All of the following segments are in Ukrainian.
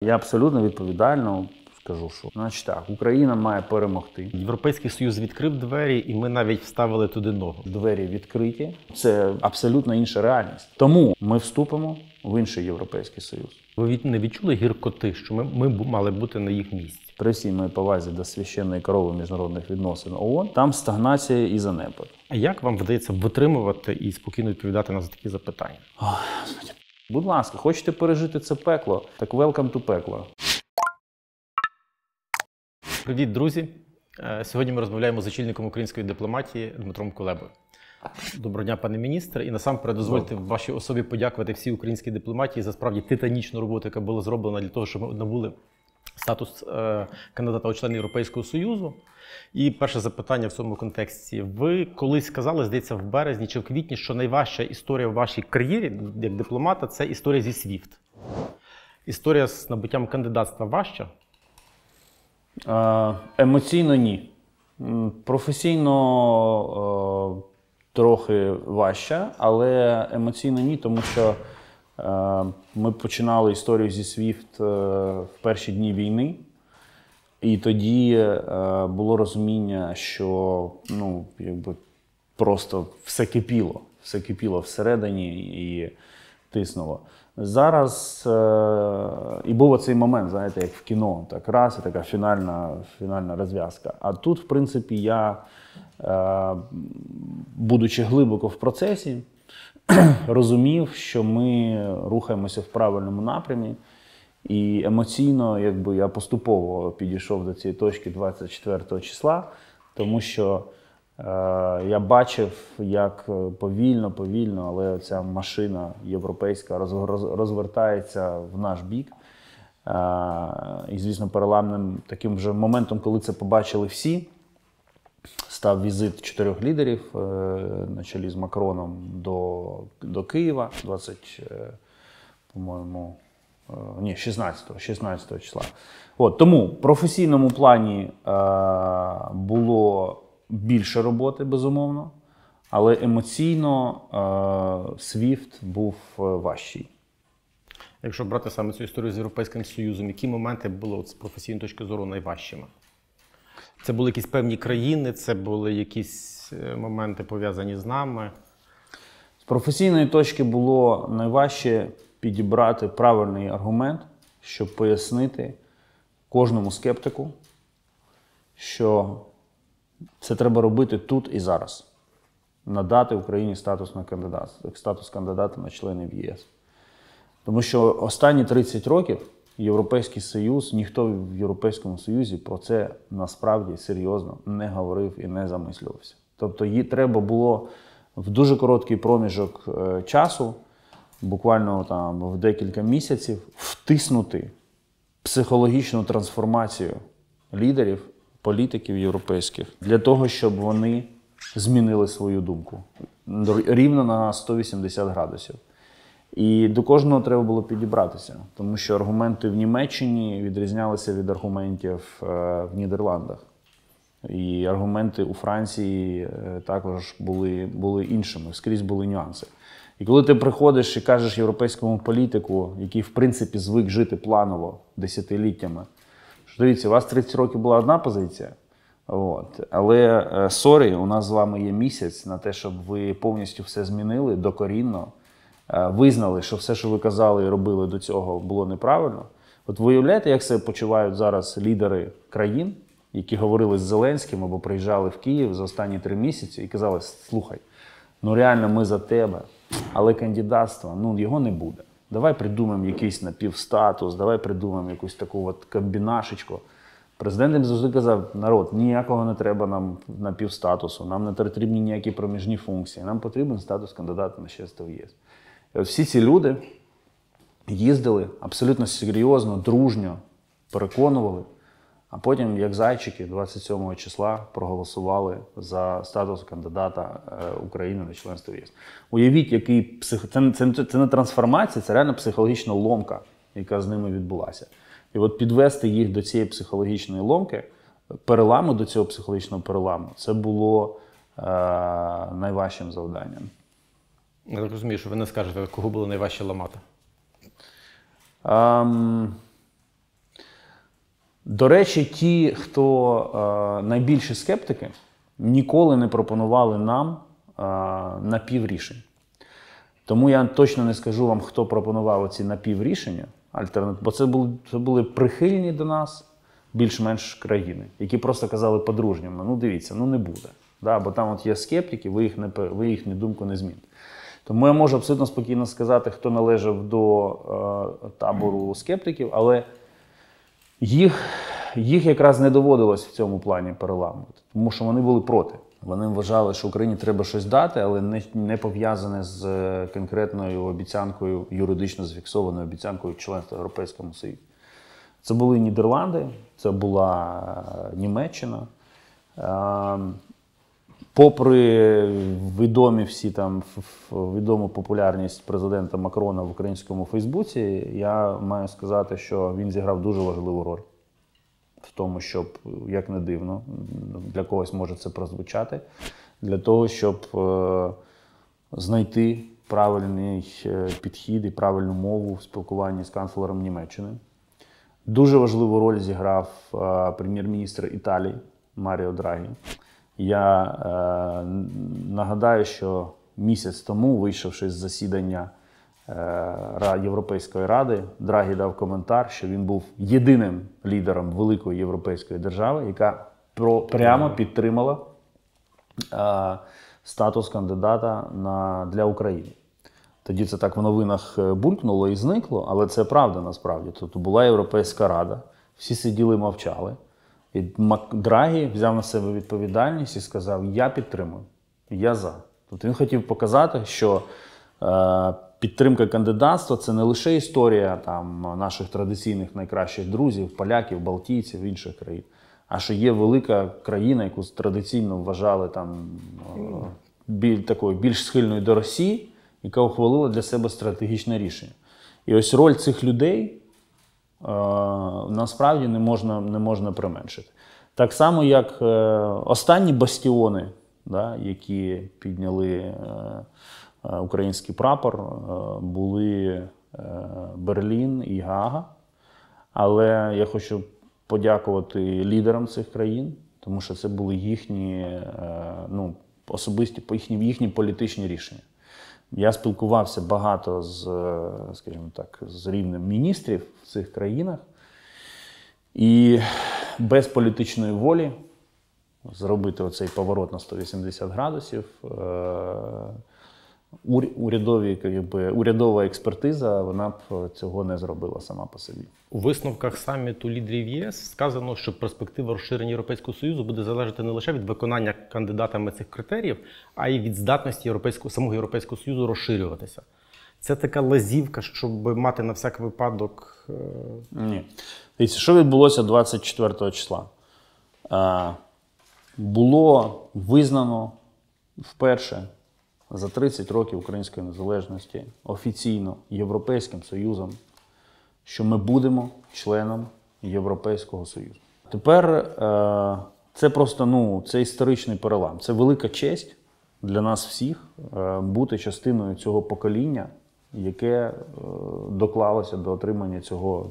Я абсолютно відповідально скажу, що значить так, Україна має перемогти. Європейський Союз відкрив двері, і ми навіть вставили туди ногу. Двері відкриті. Це абсолютно інша реальність. Тому ми вступимо в інший Європейський Союз. Ви не відчули гіркоти, що ми мали бути на їх місці? При всій моїй повазі до священної корови міжнародних відносин ООН, там стагнація і занепад. А як вам вдається витримувати і спокійно відповідати на такі запитання? Будь ласка, хочете пережити це пекло? Так welcome to пекло. Привіт, друзі! Сьогодні ми розмовляємо з очільником української дипломатії Дмитром Кулебою. Доброго дня, пане міністре. І насамперед дозвольте в вашій особі подякувати всій українській дипломатії за справді титанічну роботу, яка була зроблена для того, щоб ми набули статус кандидата у члени Європейського Союзу. І перше запитання в цьому контексті. Ви колись сказали, здається, в березні чи в квітні, що найважча історія в вашій кар'єрі як дипломата – це історія зі SWIFT. Історія з набуттям кандидатства важча? Емоційно ні. Професійно трохи важче, але емоційно ні, тому що ми починали історію зі SWIFT в перші дні війни. І тоді було розуміння, що просто все кипіло всередині і тиснуло. Зараз і був оцей момент, знаєте, як в кіно, так раз, і така фінальна розв'язка. А тут, в принципі, я, будучи глибоко в процесі, розумів, що ми рухаємося в правильному напрямі. І емоційно я поступово підійшов до цієї точки 24 числа, тому що я бачив, як повільно, але ця машина європейська розвертається в наш бік. І, звісно, переламним таким вже моментом, коли це побачили всі, став візит 4 лідерів на чолі з Макроном до Києва 16 числа. Тому в професійному плані було більше роботи, безумовно, але емоційно SWIFT був важчий. Якщо брати саме цю історію з Європейським Союзом, які моменти були з професійної точки зору найважчими? Це були якісь певні країни, це були якісь моменти пов'язані з нами? З професійної точки було найважче підібрати правильний аргумент, щоб пояснити кожному скептику, що це треба робити тут і зараз. Надати Україні статус кандидата на членів ЄС. Тому що останні 30 років Європейський Союз, ніхто в Європейському Союзі про це насправді серйозно не говорив і не замислювався. Тобто їй треба було в дуже короткий проміжок часу, буквально в декілька місяців, втиснути психологічну трансформацію лідерів, політиків європейських, для того, щоб вони змінили свою думку. Рівно на 180 градусів. І до кожного треба було підібратися, тому що аргументи в Німеччині відрізнялися від аргументів в Нідерландах. І аргументи у Франції також були іншими, скрізь були нюанси. І коли ти приходиш і кажеш європейському політику, який, в принципі, звик жити планово десятиліттями, що дивіться, у вас 30 років була одна позиція, але, сорі, у нас з вами є місяць на те, щоб ви повністю все змінили докорінно, визнали, що все, що ви казали і робили до цього, було неправильно. От ви уявляєте, як себе почувають зараз лідери країн, які говорили з Зеленським або приїжджали в Київ за останні 3 місяці і казали: слухай, реально ми за тебе, але кандидатства, його не буде. Давай придумаємо якийсь напівстатус, давай придумаємо якусь таку комбінашечку. Президент їм завжди казав: народ, ніякого не треба нам напівстатусу, нам не потрібні ніякі проміжні функції, нам потрібен статус кандидата на членство в ЄС. І от всі ці люди їздили абсолютно серйозно, дружньо, переконували, а потім, як зайчики, 27 числа проголосували за статус кандидата України на членство в ЄС. Уявіть, який це не трансформація, це реально психологічна ломка, яка з ними відбулася. І от підвести їх до цієї психологічної ломки, переламу до цього психологічного переламу, це було найважчим завданням. Я так розумію, що ви не скажете, кого було найважче ламати. До речі, ті, хто найбільші скептики, ніколи не пропонували нам напіврішень. Тому я точно не скажу вам, хто пропонував ці напіврішення, бо це були прихильні до нас більш-менш країни, які просто казали по-дружньому, ну дивіться, ну не буде. Да, бо там от є скептики, ви їхню думку не зміните. Тому я можу абсолютно спокійно сказати, хто належав до табору скептиків, але їх якраз не доводилось в цьому плані переламувати, тому що вони були проти. Вони вважали, що Україні треба щось дати, але не пов'язане з конкретною обіцянкою, юридично зафіксованою обіцянкою членства в Європейському Союзі. Це були Нідерланди, це була Німеччина. Попри відому популярність президента Макрона в українському Фейсбуці, я маю сказати, що він зіграв дуже важливу роль в тому, щоб, як не дивно, для когось може це прозвучати, для того, щоб знайти правильний підхід і правильну мову в спілкуванні з канцлером Німеччини. Дуже важливу роль зіграв прем'єр-міністр Італії Маріо Драгі. Я нагадаю, що місяць тому, вийшовши з засідання Європейської ради, Драгі дав коментар, що він був єдиним лідером великої європейської держави, яка прямо підтримала статус кандидата для України. Тоді це так в новинах булькнуло і зникло, але це правда насправді. Тобто була Європейська рада, всі сиділи і мовчали. І Драгі взяв на себе відповідальність і сказав: я підтримую, я за. Тобто він хотів показати, що підтримка кандидатства – це не лише історія там, наших традиційних найкращих друзів, поляків, балтійців, інших країн, а що є велика країна, яку традиційно вважали там, такою більш схильною до Росії, яка ухвалила для себе стратегічне рішення. І ось роль цих людей насправді не можна применшити. Так само, як останні бастіони, да, які підняли український прапор, були Берлін і Гаага. Але я хочу подякувати лідерам цих країн, тому що це були їхні особисті, їхні політичні рішення. Я спілкувався багато з рівнем міністрів в цих країнах. І без політичної волі зробити оцей поворот на 180 градусів, урядова експертиза, вона б цього не зробила сама по собі. У висновках саміту лідерів ЄС сказано, що перспектива розширення Європейського Союзу буде залежати не лише від виконання кандидатами цих критеріїв, а й від здатності самого Європейського Союзу розширюватися. Це така лазівка, щоб мати на всяк випадок... Ні. Дивіться, що відбулося 24 числа? Було визнано вперше за 30 років української незалежності офіційно Європейським Союзом, що ми будемо членом Європейського Союзу. Тепер це просто це історичний перелам. Це велика честь для нас всіх бути частиною цього покоління, яке доклалося до отримання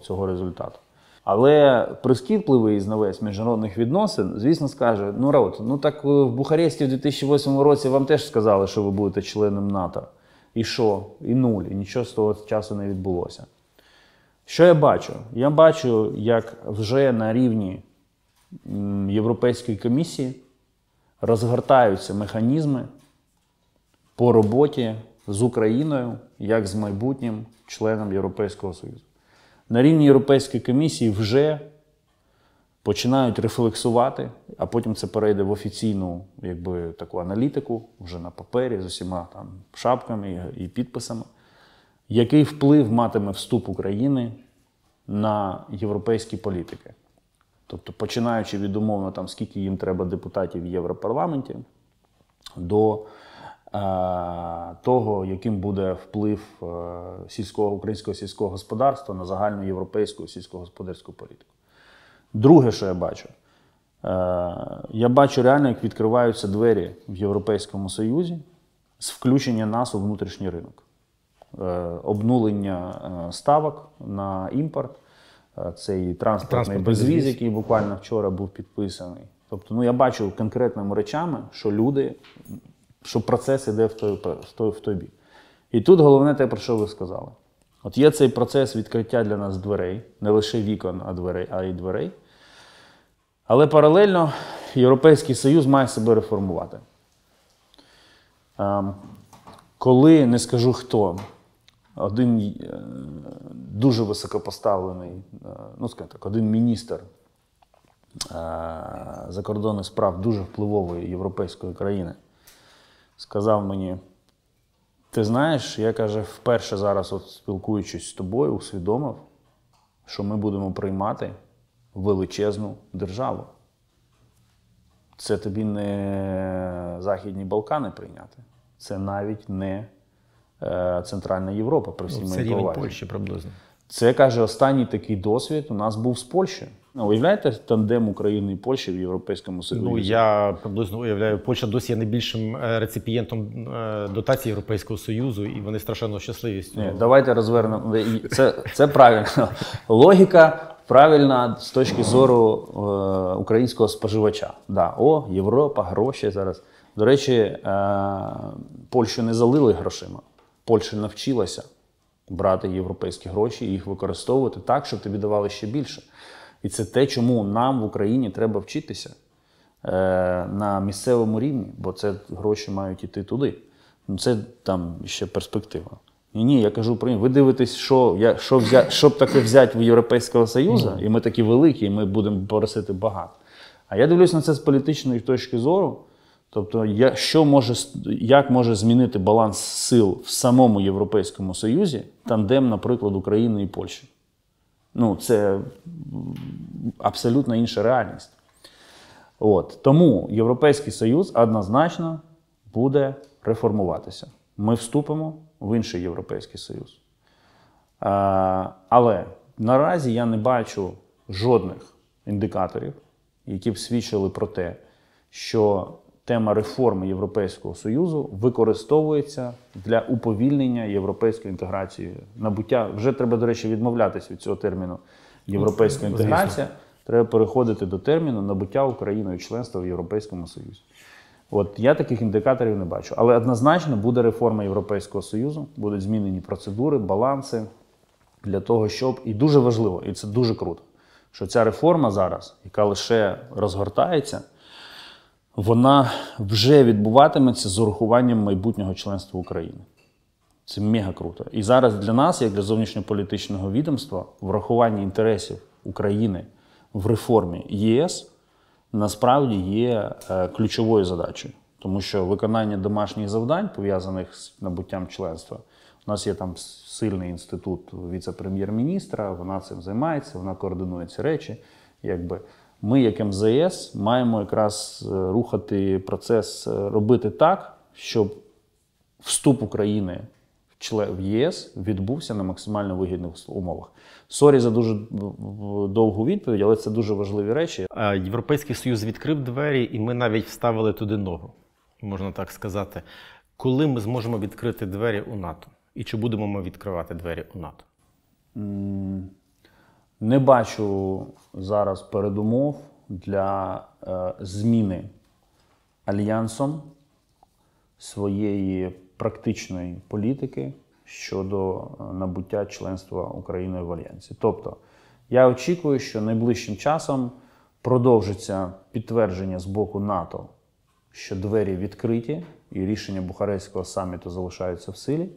цього результату. Але прискіпливий знавець міжнародних відносин, звісно, скаже: ну, Раут, так в Бухаресті в 2008 році вам теж сказали, що ви будете членом НАТО. І що? І нуль. І нічого з того часу не відбулося. Що я бачу? Я бачу, як вже на рівні Європейської комісії розгортаються механізми по роботі з Україною, як з майбутнім членом Європейського Союзу. На рівні Європейської комісії вже починають рефлексувати, а потім це перейде в офіційну таку аналітику, вже на папері, з усіма там шапками і підписами, який вплив матиме вступ України на європейські політики. Тобто, починаючи від умовно, скільки їм треба депутатів в Європарламенті, до того, яким буде вплив українського сільського господарства на загальну європейську сільськогосподарську політику. Друге, що я бачу реально, як відкриваються двері в Європейському Союзі з включення нас у внутрішній ринок. Обнулення ставок на імпорт, цей транспортний безвіз, який буквально вчора був підписаний. Тобто, ну, я бачу конкретними речами, що люди, що процес іде в той бік. І тут головне те, про що ви сказали. От є цей процес відкриття для нас дверей, не лише вікон, а й дверей. Але паралельно Європейський Союз має себе реформувати. Коли, не скажу хто, один дуже високопоставлений, ну, скажімо так, один міністр закордонних справ дуже впливової європейської країни сказав мені: ти знаєш, я, каже, вперше зараз, от, спілкуючись з тобою, усвідомив, що ми будемо приймати величезну державу. Це тобі не Західні Балкани прийняти. Це навіть не ЦентральнаЄвропа, при всій моїй повазі. Це рівень Польщі приблизно. Це, каже, останній такий досвід у нас був з Польщею. Уявляєте тандем України і Польщі в Європейському Союзі? Ну, я приблизно уявляю, Польща досі є найбільшим реципієнтом дотацій Європейського Союзу, і вони страшенно щасливі з цього. Ні, давайте розвернемо. Це правильно. Логіка правильна з точки зору українського споживача. Да, Європа, гроші зараз. До речі, Польщу не залили грошима. Польща навчилася брати європейські гроші і їх використовувати так, щоб тобі давали ще більше. І це те, чому нам в Україні треба вчитися на місцевому рівні, бо це гроші мають йти туди. Ну, це там ще перспектива. Ні, я кажу про інше. Ви дивитесь, щоб таке взяти в Європейського Союзу, і ми такі великі, і ми будемо просити багато. А я дивлюсь на це з політичної точки зору. Тобто, як може змінити баланс сил в самому Європейському Союзі тандем, наприклад, України і Польщі? Ну, це абсолютно інша реальність. От. Тому Європейський Союз однозначно буде реформуватися. Ми вступимо в інший Європейський Союз. Але наразі я не бачу жодних індикаторів, які б свідчили про те, що тема реформи Європейського Союзу використовується для уповільнення європейської інтеграції. Набуття, вже треба, до речі, відмовлятися від цього терміну європейська інтеграція. Треба переходити до терміну набуття Україною членства в Європейському Союзі. От я таких індикаторів не бачу. Але однозначно буде реформа Європейського Союзу, будуть змінені процедури, баланси для того, щоб, і дуже важливо, і це дуже круто, що ця реформа зараз, яка лише розгортається, вона вже відбуватиметься з урахуванням майбутнього членства України. Це мега круто. І зараз для нас, як для зовнішньополітичного відомства, врахування інтересів України в реформі ЄС насправді є ключовою задачею. Тому що виконання домашніх завдань, пов'язаних з набуттям членства, у нас є там сильний інститут віце-прем'єр-міністра, вона цим займається, вона координує ці речі. Якби ми, як МЗС, маємо якраз рухати процес, робити так, щоб вступ України в ЄС відбувся на максимально вигідних умовах. Сорі за дуже довгу відповідь, але це дуже важливі речі. Європейський Союз відкрив двері, і ми навіть вставили туди ногу, можна так сказати. Коли ми зможемо відкрити двері у НАТО? І чи будемо ми відкривати двері у НАТО? Не бачу зараз передумов для зміни Альянсом своєї практичної політики щодо набуття членства України в Альянсі. Тобто, я очікую, що найближчим часом продовжиться підтвердження з боку НАТО, що двері відкриті і рішення Бухарестського саміту залишаються в силі.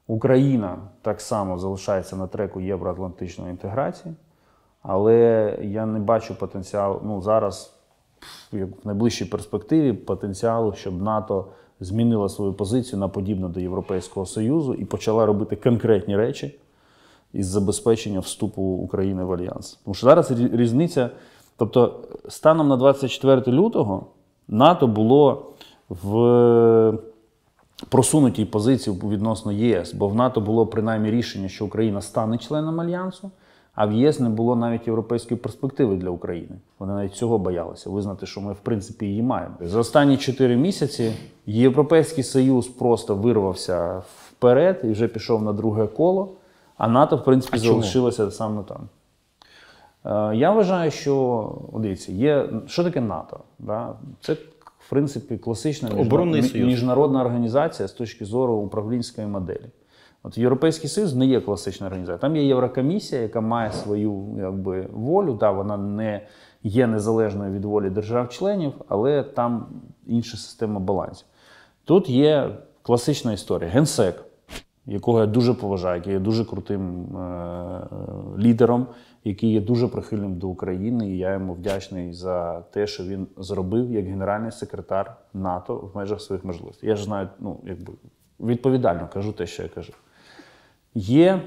Україна так само залишається на треку євроатлантичної інтеграції, але я не бачу потенціалу, зараз, в найближчій перспективі, потенціалу, щоб НАТО змінила свою позицію на подібну до Європейського Союзу і почала робити конкретні речі із забезпечення вступу України в Альянс. Тому що зараз різниця, тобто станом на 24 лютого НАТО було в просунутій позиції відносно ЄС, бо в НАТО було принаймні рішення, що Україна стане членом Альянсу, а в ЄС не було навіть європейської перспективи для України. Вони навіть цього боялися, визнати, що ми в принципі її маємо. За останні 4 місяці Європейський Союз просто вирвався вперед і вже пішов на друге коло, а НАТО в принципі залишилося саме там. Я вважаю, що, дивіться, що таке НАТО? Да? Це, в принципі, класична міжнародна організація з точки зору управлінської моделі. От Європейський Союз не є класична організація. Там є Єврокомісія, яка має свою волю. Да, вона не є незалежною від волі держав-членів, але там інша система балансів. Тут є класична історія. Генсек, якого я дуже поважаю, який є дуже крутим лідером, який є дуже прихильним до України, і я йому вдячний за те, що він зробив як генеральний секретар НАТО в межах своїх можливостей. Я ж знаю, відповідально кажу те, що я кажу. Є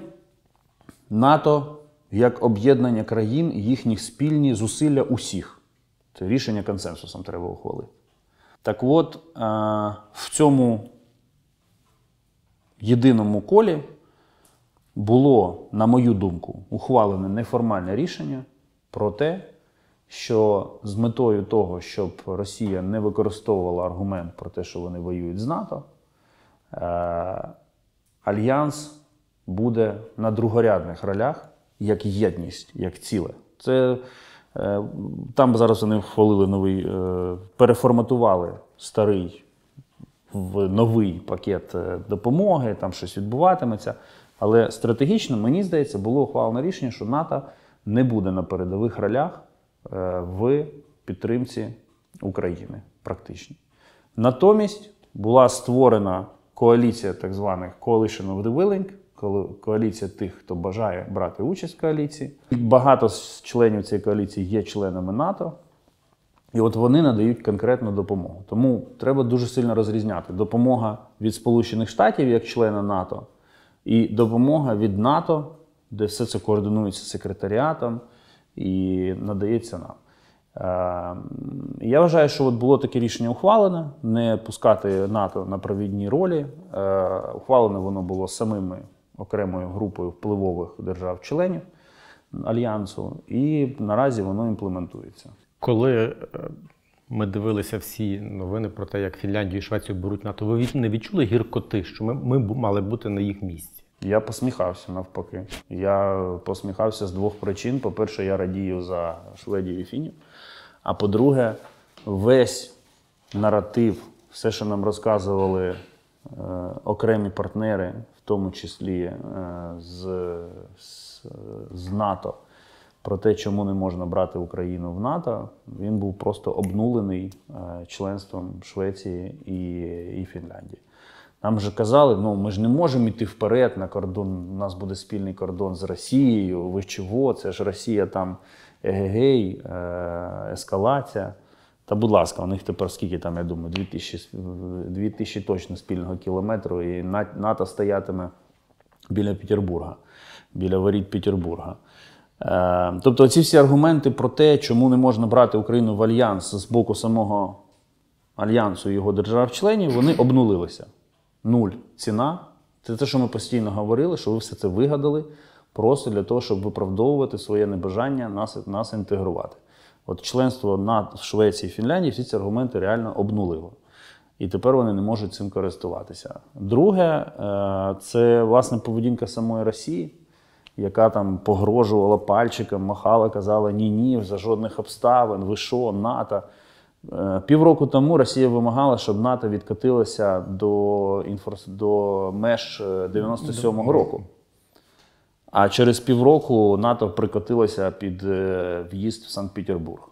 НАТО як об'єднання країн і їхні спільні зусилля усіх. Це рішення консенсусом треба ухвалити. Так от, в цьому єдиному колі було, на мою думку, ухвалене неформальне рішення про те, що з метою того, щоб Росія не використовувала аргумент про те, що вони воюють з НАТО, Альянс буде на другорядних ролях як єдність, як ціле. Там зараз вони вхвалили новий, переформатували старий в новий пакет допомоги, там щось відбуватиметься. Але стратегічно, мені здається, було ухвалено рішення, що НАТО не буде на передових ролях в підтримці України практично. Натомість була створена коаліція так званих Coalition of the Willing, коаліція тих, хто бажає брати участь в коаліції. Багато з членів цієї коаліції є членами НАТО, і от вони надають конкретну допомогу. Тому треба дуже сильно розрізняти допомога від Сполучених Штатів як члена НАТО і допомога від НАТО, де все це координується секретаріатом і надається нам. Я вважаю, що було таке рішення ухвалене, не пускати НАТО на провідні ролі. Ухвалене воно було самими окремою групою впливових держав-членів Альянсу, і наразі воно імплементується. Коли ми дивилися всі новини про те, як Фінляндію і Швецію беруть НАТО, ви не відчули гіркоти, що ми мали бути на їх місці? Я посміхався навпаки. Я посміхався з двох причин. По-перше, я радію за Шведію і Фінів. А по-друге, весь наратив, все, що нам розказували окремі партнери, в тому числі з НАТО, про те, чому не можна брати Україну в НАТО, він був просто обнулений членством Швеції і Фінляндії. Нам же казали, ми ж не можемо йти вперед на кордон, у нас буде спільний кордон з Росією, ви чого, це ж Росія там егегей, ескалація. Та будь ласка, у них тепер скільки там, я думаю, 2000 точно спільного кілометру, і НАТО стоятиме біля Петербурга, біля воріт Петербурга. Тобто ці всі аргументи про те, чому не можна брати Україну в Альянс з боку самого Альянсу і його держав-членів, вони обнулилися. Нуль ціна. Це те, що ми постійно говорили, що ви все це вигадали просто для того, щоб виправдовувати своє небажання нас інтегрувати. От членство НАТО, Швеції і Фінляндії всі ці аргументи реально обнулило. І тепер вони не можуть цим користуватися. Друге, це, власне, поведінка самої Росії, яка там погрожувала пальчиком, махала, казала ні-ні, за жодних обставин, ви що, НАТО. Півроку тому Росія вимагала, щоб НАТО відкотилося до меж 97-го року. А через півроку НАТО прикотилося під в'їзд в Санкт-Петербург.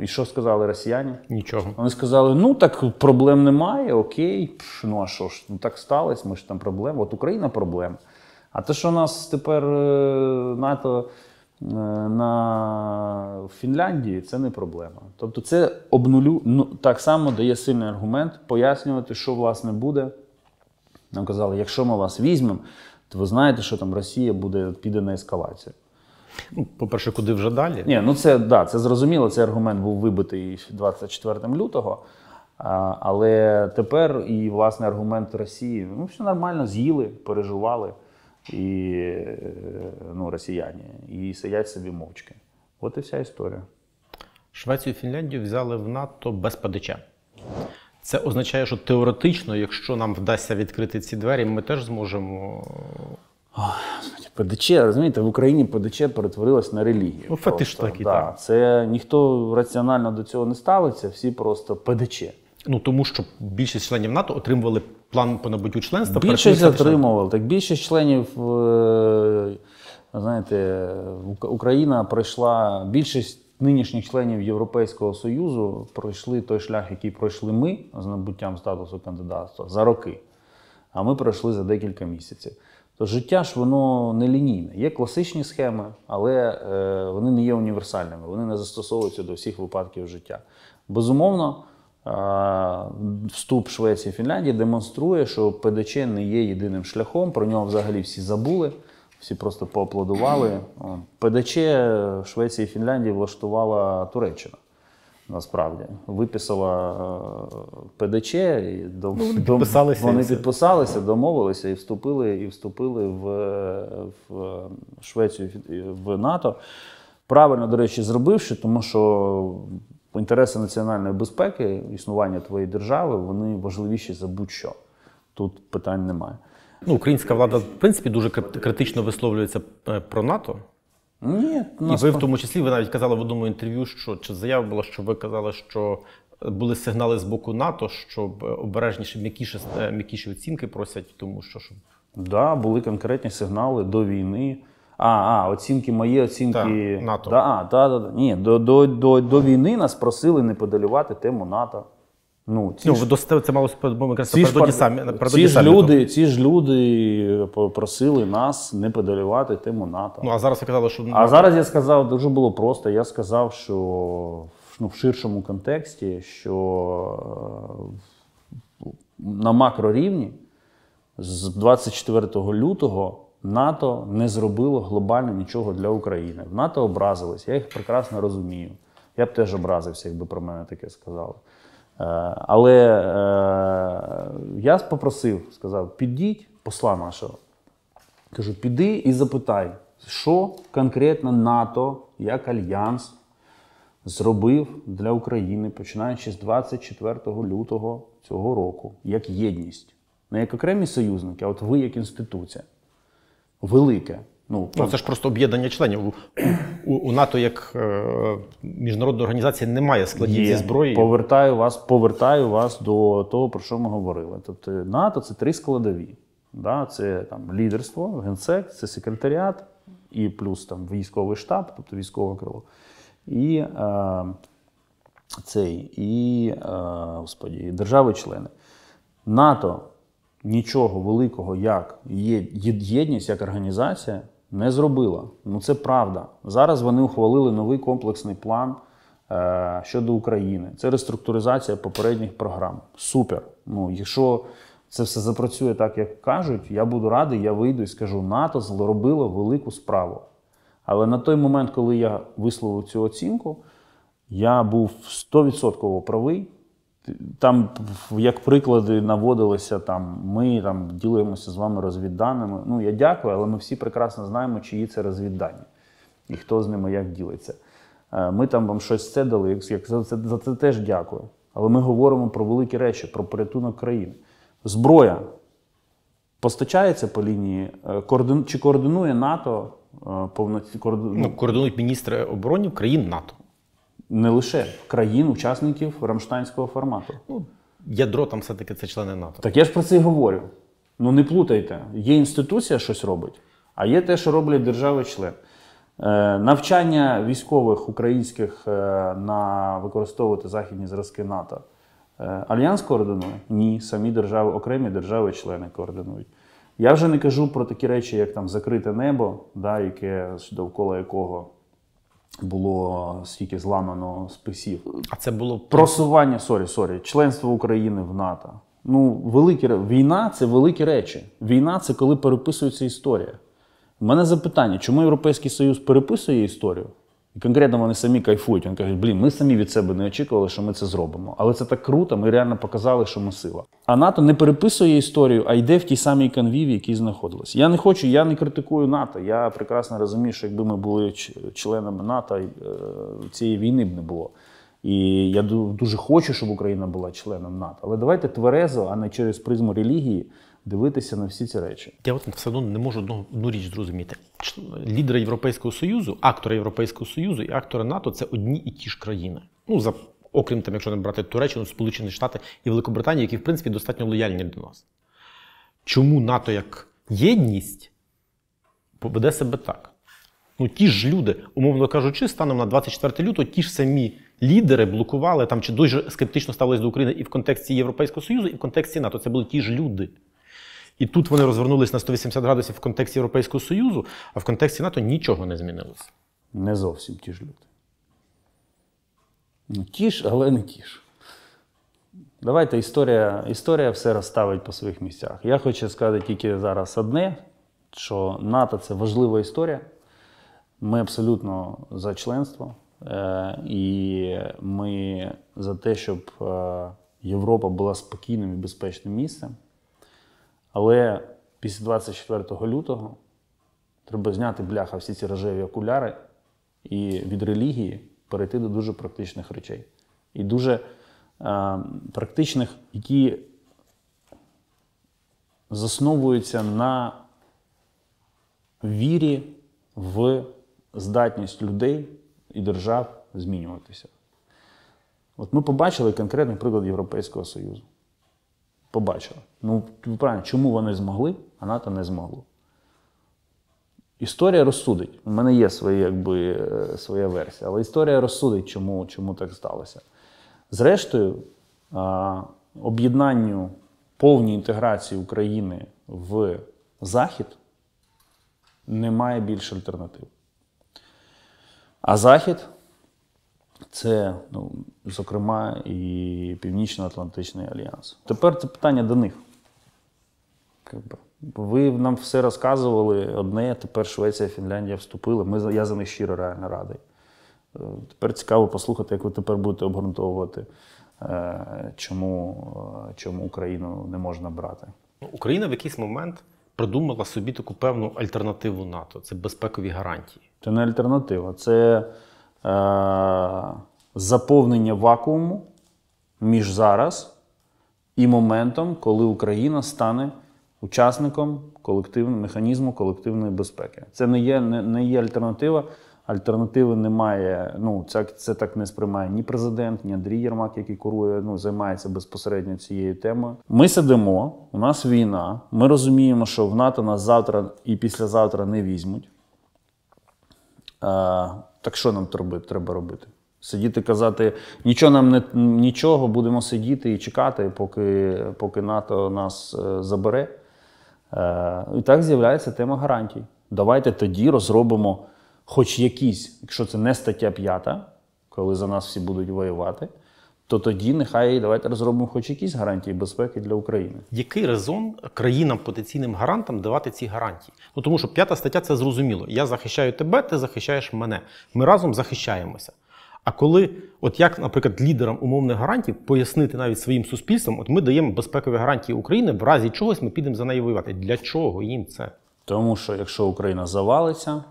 І що сказали росіяни? Нічого. Вони сказали, так проблем немає, окей, а що ж, так сталося, ми ж там проблема, от Україна проблема. А те, що у нас тепер НАТО на Фінляндії, це не проблема. Тобто це так само дає сильний аргумент пояснювати, що власне буде. Нам казали, якщо ми вас візьмемо, то ви знаєте, що там Росія піде на ескалацію. По-перше, куди вже далі? Ні, це зрозуміло, цей аргумент був вибитий 24 лютого. Але тепер і, власне, аргумент Росії, все нормально, з'їли, переживали і росіяни, і сидять собі мовчки. От і вся історія. Швецію і Фінляндію взяли в НАТО без ПДЧ. Це означає, що теоретично, якщо нам вдасться відкрити ці двері, ми теж зможемо ПДЧ, розумієте, в Україні ПДЧ перетворилось на релігію. Ну, фетиш такий, да. так. Це ніхто раціонально до цього не ставиться, всі просто ПДЧ. Ну, тому що більшість членів НАТО отримували план по набуттю членства. Більшість отримували. Так більшість членів, знаєте, Україна пройшла, більшість нинішніх членів Європейського Союзу пройшли той шлях, який пройшли ми з набуттям статусу кандидатства за роки. А ми пройшли за декілька місяців. То життя ж воно не лінійне. Є класичні схеми, але вони не є універсальними, вони не застосовуються до всіх випадків життя. Безумовно, вступ Швеції і Фінляндії демонструє, що ПДЧ не є єдиним шляхом, про нього взагалі всі забули, всі просто поаплодували. ПДЧ Швеції і Фінляндії влаштувала Туреччина. Насправді, виписала ПДЧ, і вони підписалися, домовилися і вступили в Швецію, в НАТО. Правильно, до речі, зробивши, тому що інтереси національної безпеки, існування твоєї держави, вони важливіші за будь-що. Тут питань немає. Ну, українська влада, в принципі, дуже критично висловлюється про НАТО. Ні, і ви в тому числі, ви навіть казали в одному інтерв'ю, що чи заява була, що ви казали, що були сигнали з боку НАТО, щоб обережніше, м'якіші оцінки просять, тому що... Да, були конкретні сигнали до війни. Оцінки, мої оцінки... Так, НАТО. Ні, до війни нас просили не подолювати тему НАТО. Це мало якраз напередодні ці ж люди просили нас не подолювати тему НАТО. А зараз ви казали, що... А зараз я сказав, дуже було просто, я сказав, що в ширшому контексті, що на макрорівні з 24 лютого НАТО не зробило глобально нічого для України. В НАТО образились, я їх прекрасно розумію. Я б теж образився, якби про мене таке сказали. Але я попросив, сказав, підіть, посла нашого, кажу, піди і запитай, що конкретно НАТО, як альянс, зробив для України, починаючи з 24 лютого цього року, як єдність. Не як окремі союзники, а от ви як інституція. Велике. Це ж просто об'єднання членів. У НАТО як міжнародна організація немає складів зі зброєю. Повертаю вас до того, про що ми говорили. Тобто НАТО – це 3 складові. Да? Це там, лідерство, генсек, це секретаріат, і плюс там, військовий штаб, тобто військове крило. І держави-члени. НАТО нічого великого, як єдність, як організація, не зробила. Це правда. Зараз вони ухвалили новий комплексний план щодо України. Це реструктуризація попередніх програм. Супер. Якщо це все запрацює так, як кажуть, я буду радий, я вийду і скажу, НАТО зробило велику справу. Але на той момент, коли я висловив цю оцінку, я був 100% правий. Там, як приклади наводилися, ми ділимося з вами розвідданими. Я дякую, але ми всі прекрасно знаємо, чиї це розвіддані. І хто з ними як ділиться. Ми вам щось це дали, за це теж дякую. Але ми говоримо про великі речі, про порятунок країни. Зброя постачається по лінії, чи координує НАТО повноцінно? Координують міністри оборони країн НАТО. Не лише країн-учасників Рамштайнського формату. Ядро там все-таки це члени НАТО. Так я ж про це і говорю. Не плутайте. Є інституція, щось робить, а є те, що роблять держави-члени. Навчання військових українських на використовувати західні зразки НАТО. Альянс координує? Ні. Самі держави, окремі держави-члени координують. Я вже не кажу про такі речі, як закрите небо, довкола якого було стільки зламано списів. А це було... Просування, членство України в НАТО. Війна – це великі речі. Війна – це коли переписується історія. У мене запитання, чому Європейський Союз переписує історію? І конкретно вони самі кайфують. Вони кажуть, ми самі від себе не очікували, що ми це зробимо. Але це так круто, ми реально показали, що ми сила. А НАТО не переписує історію, а йде в тій самій канві, в якій знаходились. Я не критикую НАТО. Я прекрасно розумію, що якби ми були членами НАТО, цієї війни б не було. І я дуже хочу, щоб Україна була членом НАТО. Але давайте тверезо, а не через призму релігії, дивитися на всі ці речі. Я от все одно не можу одну річ зрозуміти. Лідери Європейського Союзу, актори Європейського Союзу і актори НАТО – це одні і ті ж країни. Ну, окрім там, якщо не брати Туреччину, Сполучені Штати і Великобританію, які, в принципі, достатньо лояльні до нас. Чому НАТО як єдність поведе себе так? Ну, ті ж люди, умовно кажучи, станом на 24 лютого, ті ж самі лідери блокували там, чи дуже скептично ставились до України і в контексті Європейського Союзу, і в контексті НАТО. Це були ті ж люди. І тут вони розвернулись на 180 градусів в контексті Європейського Союзу, а в контексті НАТО нічого не змінилося. Не зовсім ті ж люди. Ну, ті ж, але не ті ж. Давайте історія все розставить по своїх місцях. Я хочу сказати тільки зараз одне, що НАТО – це важлива історія. Ми абсолютно за членство. І ми за те, щоб Європа була спокійним і безпечним місцем. Але після 24 лютого треба зняти, бляха, всі ці рожеві окуляри і від релігії перейти до дуже практичних речей. І дуже практичних, які засновуються на вірі в здатність людей і держав змінюватися. От ми побачили конкретний приклад Європейського Союзу. Побачили. Ну, правильно, чому вони змогли, а НАТО не змогло? Історія розсудить. У мене є своя версія, але історія розсудить, чому так сталося. Зрештою, об'єднанню повній інтеграції України в Захід немає більше альтернатив. А Захід – це, зокрема, і Північно-Атлантичний альянс. Тепер це питання до них. Ви нам все розказували одне, тепер Швеція, Фінляндія вступили. Я за них щиро реально радий. Тепер цікаво послухати, як ви тепер будете обґрунтовувати, чому Україну не можна брати. Україна в якийсь момент придумала собі таку певну альтернативу НАТО. Це безпекові гарантії. Це не альтернатива. Це заповнення вакууму між зараз і моментом, коли Україна стане учасником механізму колективної безпеки. Це не є альтернатива. Альтернативи немає. Це так не сприймає ні президент, ні Андрій Єрмак, який курує, займається безпосередньо цією темою. Ми сидимо, у нас війна, ми розуміємо, що в НАТО нас завтра і післязавтра не візьмуть. Так що нам треба робити? Сидіти, казати, нічого, будемо сидіти і чекати, поки НАТО нас забере. І так з'являється тема гарантій. Давайте тоді розробимо хоч якісь, якщо це не стаття 5, коли за нас всі будуть воювати, то тоді давайте розробимо хоч якісь гарантії безпеки для України. Який резон країнам, потенційним гарантам давати ці гарантії? Тому що 5 стаття – це зрозуміло. Я захищаю тебе, ти захищаєш мене. Ми разом захищаємося. А коли, як, наприклад, лідерам умовних гарантій пояснити навіть своїм суспільством, ми даємо безпекові гарантії України, в разі чогось ми підемо за неї воювати. Для чого їм це? Тому що якщо Україна завалиться,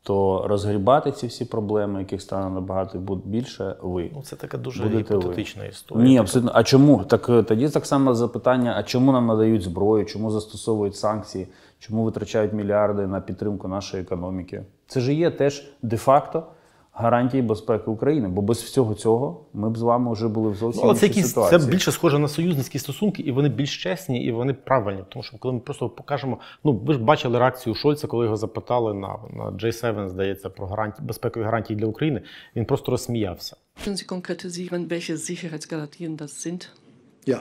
то розгрібати ці всі проблеми, яких стане набагато більше, ви. Це така дуже гіпотетична історія. Ні, абсолютно. А чому? Тоді так само запитання, а чому нам надають зброю, чому застосовують санкції, чому витрачають мільярди на підтримку нашої економіки? Це ж є теж де-факто гарантії безпеки України, бо без всього цього ми б з вами вже були в зовсім іншій ситуації. Це більше схоже на союзницькі стосунки, і вони більш чесні, і вони правильні. Тому що коли ми просто покажемо, ви ж бачили реакцію Шольца, коли його запитали на J7, здається, про безпекові гарантії для України, він просто розсміявся. Können Sie konkretisieren, welche Sicherheitsgarantien das sind? Ja.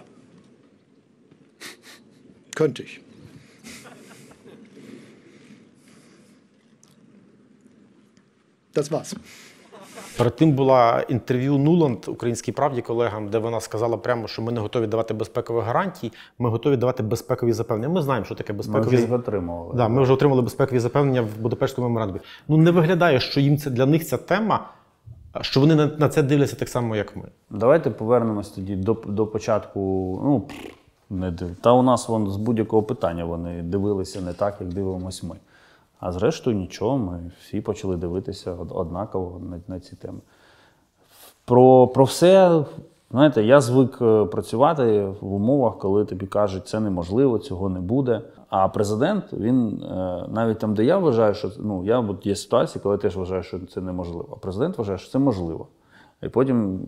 Könnte ich. Das war's. Перед тим була інтерв'ю Нуланд «Українській правді» колегам, де вона сказала прямо, що ми не готові давати безпекові гарантії, ми готові давати безпекові запевнення. Ми знаємо, що таке безпекові... Ми вже їх отримували. Да, ми вже отримали безпекові запевнення в Будапештському меморандумі. Не виглядає, що для них ця тема, що вони на це дивляться так само, як ми. Давайте повернемось тоді до початку. Та у нас з будь-якого питання вони дивилися не так, як дивимось ми. А зрештою нічого, ми всі почали дивитися однаково на ці теми. Про все Знаєте, я звик працювати в умовах, коли тобі кажуть, це неможливо, цього не буде. А президент, він навіть там, де я вважаю, що от є ситуації, коли я теж вважаю, що це неможливо. А президент вважає, що це можливо. І потім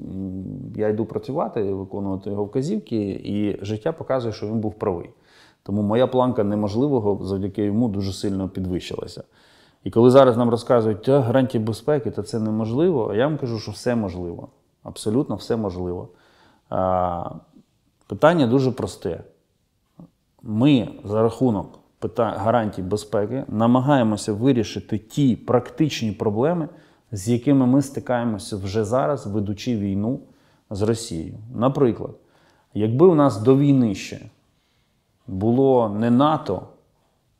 я йду працювати, виконувати його вказівки, і життя показує, що він був правий. Тому моя планка неможливого завдяки йому дуже сильно підвищилася. І коли зараз нам розказують, гарантії безпеки, то це неможливо, я вам кажу, що все можливо. Абсолютно все можливо. Питання дуже просте. Ми за рахунок гарантій безпеки намагаємося вирішити ті практичні проблеми, з якими ми стикаємося вже зараз, ведучи війну з Росією. Наприклад, якби у нас до війни ще було не НАТО,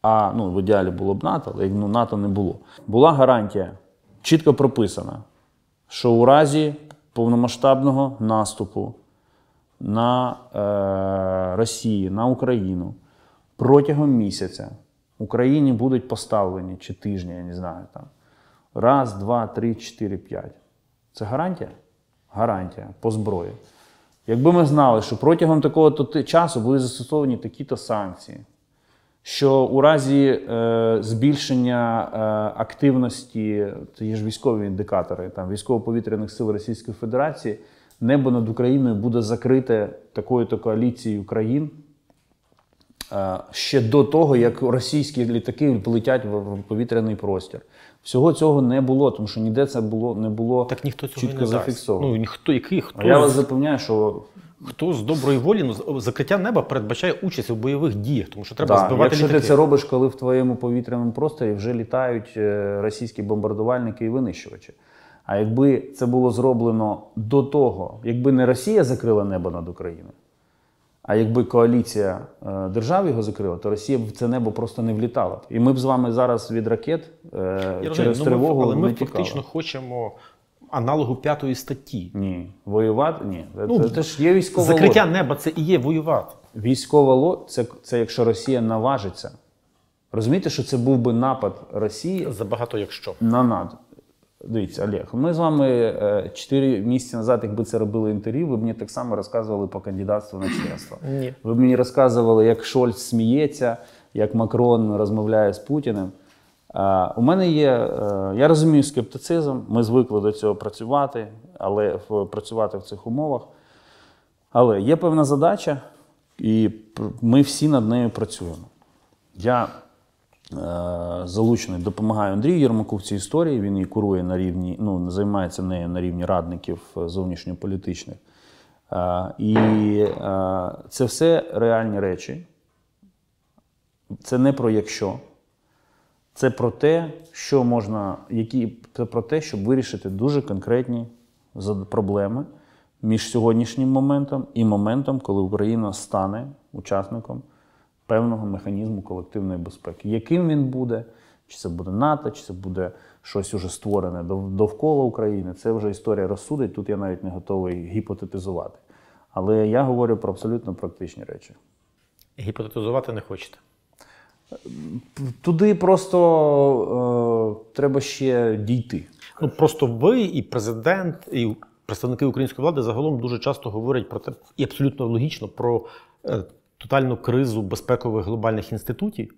а в ідеалі було б НАТО, але НАТО не було. Була гарантія, чітко прописана, що у разі повномасштабного наступу на Росію, на Україну, протягом місяця Україні будуть поставлені, чи тижня, я не знаю, там, 1, 2, 3, 4, 5. Це гарантія? Гарантія по зброї. Якби ми знали, що протягом такого часу були застосовані такі-то санкції, що у разі збільшення активності, це є ж військові індикатори, там, військово-повітряних сил Російської Федерації, небо над Україною буде закрите такою-то коаліцією країн ще до того, як російські літаки полетять в повітряний простір. Всього цього не було, тому що ніде це не було так ніхто цього чітко не зафіксовано. Хто Я вас запевняю, що хто з доброї волі, закриття неба передбачає участь у бойових діях, тому що треба збивати якщо літаки. ти це робиш, коли в твоєму повітряному просторі вже літають російські бомбардувальники і винищувачі. А якби це було зроблено до того, якби не Росія закрила небо над Україною, а якби коаліція держав його закрила, то Росія в це небо просто не влітала б. І ми б з вами зараз від ракет через тривогу але ми не тікали. фактично хочемо аналогу 5 статті. Ні. Воювати? Ні. Це ж є військова закриття логіка. неба – це і є воювати. Військова логіка – це якщо Росія наважиться. Розумієте, що це був би напад Росії Забагато якщо. на НАТО. Дивіться, Олег, ми з вами 4 місяці назад, якби це робили інтерв'ю, ви б мені так само розказували по кандидатству на членство. Ні. Ви б мені розказували, як Шольц сміється, як Макрон розмовляє з Путіним. У мене є, я розумію скептицизм, ми звикли до цього працювати, працювати в цих умовах. Але є певна задача, і ми всі над нею працюємо. Я залучений, допомагаю Андрію Єрмаку в цій історії, він її курує на рівні, займається нею на рівні радників зовнішньополітичних. І це все реальні речі. Це не про якщо. Це про те, це про те, щоб вирішити дуже конкретні проблеми між сьогоднішнім моментом і моментом, коли Україна стане учасником певного механізму колективної безпеки. Яким він буде? Чи це буде НАТО, чи це буде щось уже створене довкола України? Це вже історія розсудить, тут я навіть не готовий гіпотетизувати. Але я говорю про абсолютно практичні речі. Гіпотетизувати не хочете? Туди просто треба ще дійти. Просто ви і президент, і представники української влади загалом дуже часто говорять про те, і абсолютно логічно, про тотальну кризу безпекових глобальних інститутів,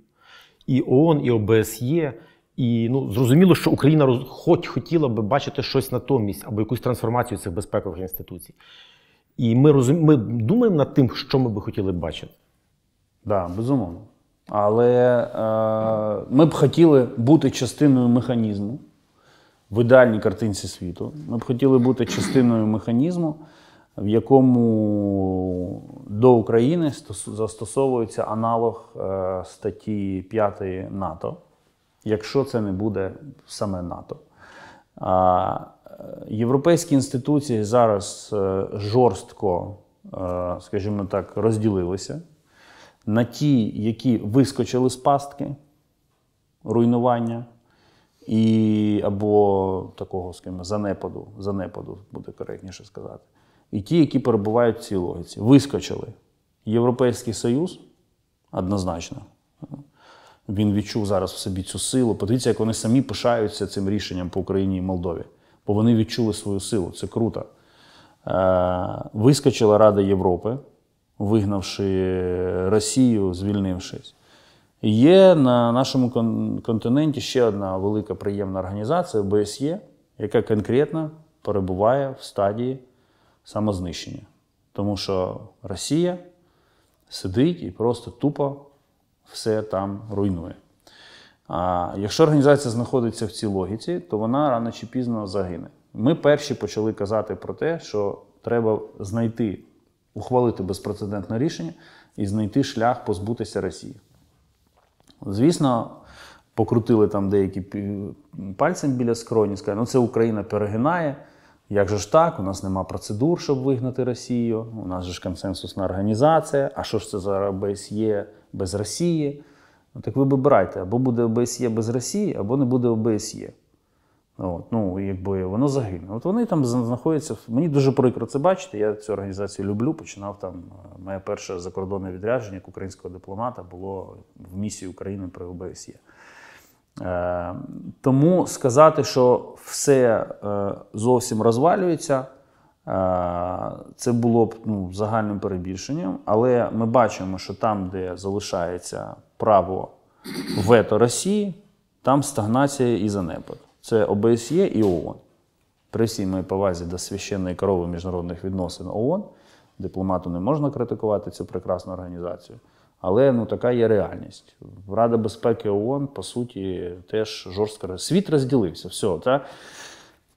і ООН, і ОБСЄ. І зрозуміло, що Україна хотіла би бачити щось натомість, або якусь трансформацію цих безпекових інституцій. І ми думаємо над тим, що ми би хотіли бачити. Так, безумовно. Але ми б хотіли бути частиною механізму в ідеальній картинці світу. Ми б хотіли бути частиною механізму, в якому до України застосовується аналог статті 5 НАТО, якщо це не буде саме НАТО. Європейські інституції зараз жорстко, скажімо так, розділилися на ті, які вискочили з пастки руйнування або такого, скажімо, занепаду, буде коректніше сказати. І ті, які перебувають в цій логіці. Вискочили. Європейський Союз однозначно. Він відчув зараз в собі цю силу. Подивіться, як вони самі пишаються цим рішенням по Україні і Молдові. Бо вони відчули свою силу. Це круто. Вискочила Рада Європи, вигнавши Росію, звільнившись. Є на нашому континенті ще одна велика приємна організація ОБСЄ, яка конкретно перебуває в стадії самознищення. Тому що Росія сидить і просто тупо все там руйнує. А якщо організація знаходиться в цій логіці, то вона рано чи пізно загине. Ми перші почали казати про те, що треба ухвалити безпрецедентне рішення і знайти шлях позбутися Росії. Звісно, покрутили там деякі пальцем біля скроні, сказали, ну це Україна перегинає, як же ж так, у нас нема процедур, щоб вигнати Росію, у нас же ж консенсусна організація, а що ж це за ОБСЄ без Росії? Ну, так ви вибирайте, або буде ОБСЄ без Росії, або не буде ОБСЄ. От, ну, якби воно загине. От вони там знаходяться, мені дуже прикро це бачити, я цю організацію люблю, починав там, моє перше закордонне відрядження як українського дипломата було в місії України при ОБСЄ. Тому сказати, що все зовсім розвалюється, це було б загальним перебільшенням, але ми бачимо, що там, де залишається право вето Росії, там стагнація і занепад. Це ОБСЄ і ООН. При всій моїй повазі до священної корови міжнародних відносин ООН, дипломату не можна критикувати цю прекрасну організацію, але така є реальність. Рада безпеки ООН, по суті, теж жорстко. Світ розділився. Все, так?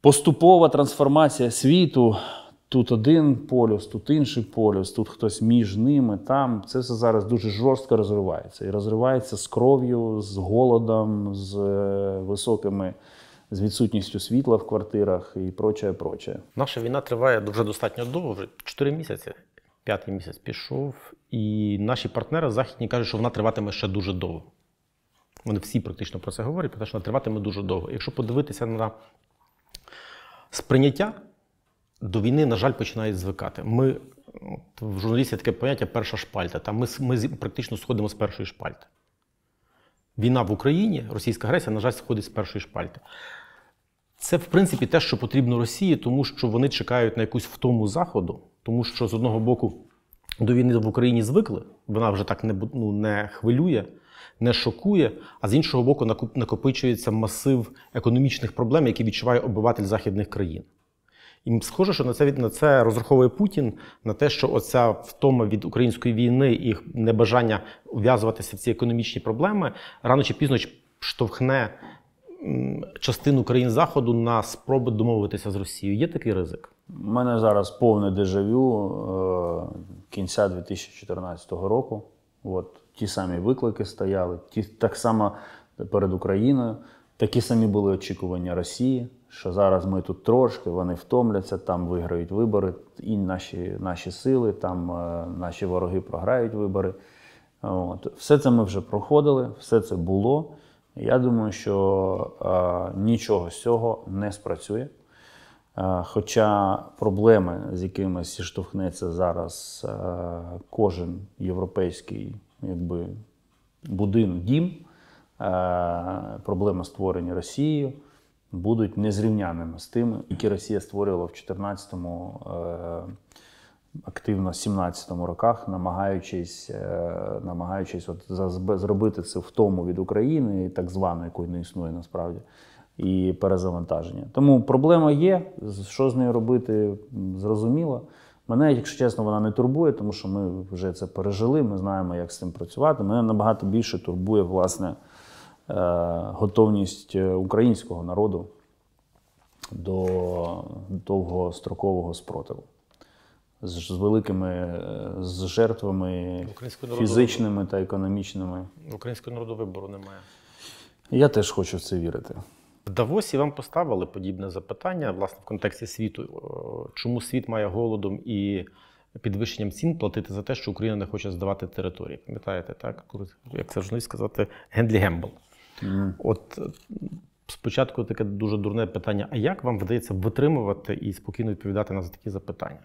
Поступова трансформація світу. Тут один полюс, тут інший полюс, тут хтось між ними, там. Це все зараз дуже жорстко розвивається. І розвивається з кров'ю, з голодом, з відсутністю світла в квартирах і прочее, прочее. Наша війна триває дуже достатньо довго, вже 4 місяці. 5-й місяць пішов. І наші партнери західні кажуть, що вона триватиме ще дуже довго. Вони всі практично про це говорять, про те, що вона триватиме дуже довго. Якщо подивитися на сприйняття, до війни, на жаль, починають звикати. В журналістів таке поняття «перша шпальта». Там ми практично сходимо з першої шпальти. Війна в Україні, російська агресія, на жаль, сходить з першої шпальти. Це, в принципі, те, що потрібно Росії, тому що вони чекають на якусь втому Заходу, тому що, з одного боку, до війни в Україні звикли, вона вже так не хвилює, не шокує, а з іншого боку, накопичується масив економічних проблем, які відчуває обиватель західних країн. І схоже, що на це розраховує Путін, на те, що оця втома від української війни і небажання ув'язуватися в ці економічні проблеми рано чи пізно штовхне частину країн Заходу на спроби домовитися з Росією. Є такий ризик? У мене зараз повне дежавю кінця 2014 року. Ті самі виклики стояли, так само перед Україною. Такі самі були очікування Росії, що зараз ми тут трошки, вони втомляться, там виграють вибори, і наші сили, там наші вороги програють вибори. Все це ми вже проходили, все це було. Я думаю, що нічого з цього не спрацює. Хоча проблеми, з якими зіштовхнеться зараз кожен європейський дім, проблеми, створені Росією, будуть незрівняними з тими, які Росія створювала в 14-му, активно в 17-му роках, намагаючись зробити це втому від України, так званої, якої не існує насправді, і перезавантаження. Тому проблема є, що з нею робити, зрозуміло. Мене, якщо чесно, вона не турбує, тому що ми вже це пережили, ми знаємо, як з цим працювати. Мене набагато більше турбує, власне, готовність українського народу до довгострокового спротиву. З жертвами фізичними та економічними. В українського народу вибору немає. Я теж хочу в це вірити. В Давосі вам поставили подібне запитання, власне, в контексті світу. Чому світ має голодом і підвищенням цін платити за те, що Україна не хоче здавати території? Пам'ятаєте, так? Як це журналіст сказати? Генрі Гембл. От спочатку таке дуже дурне питання. А як вам вдається витримувати і спокійно відповідати на такі запитання?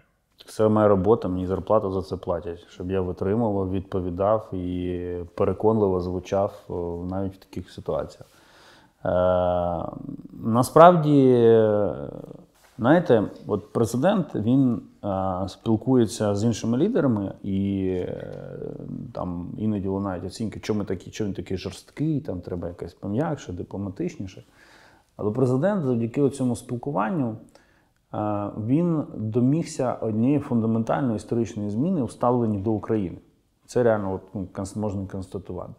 Це моя робота, мені зарплату за це платять. Щоб я витримував, відповідав і переконливо звучав навіть в таких ситуаціях. Насправді Знаєте, от президент, він спілкується з іншими лідерами і там іноді лунають оцінки, чому він такий жорсткий, там треба якось пом'якше, дипломатичніше. Але президент завдяки цьому спілкуванню він домігся однієї фундаментальної історичної зміни у ставленні до України. Це реально можна констатувати.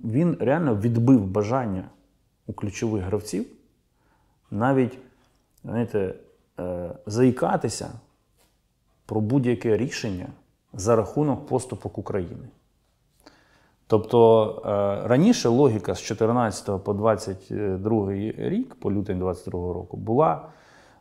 Він реально відбив бажання у ключових гравців навіть, знаєте, заїкатися про будь-яке рішення за рахунок поступок України. Тобто раніше логіка з 14 по 22 рік, по лютий 22 року, була,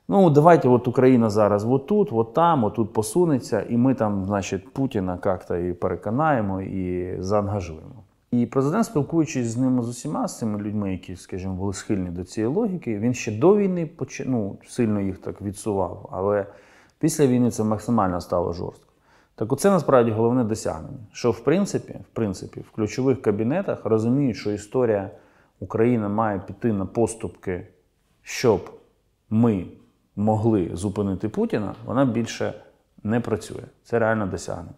ну давайте от Україна зараз от тут, от там, от тут посунеться, і ми там, значить, Путіна як-то і переконаємо, і заангажуємо. І президент, спілкуючись з ними з усіма, з цими людьми, які, скажімо, були схильні до цієї логіки, він ще до війни сильно їх так відсував, але після війни це максимально стало жорстко. Так оце насправді головне досягнення, що в принципі, в ключових кабінетах розуміють, що історія України має піти на поступки, щоб ми могли зупинити Путіна, вона більше не працює. Це реально досягнення.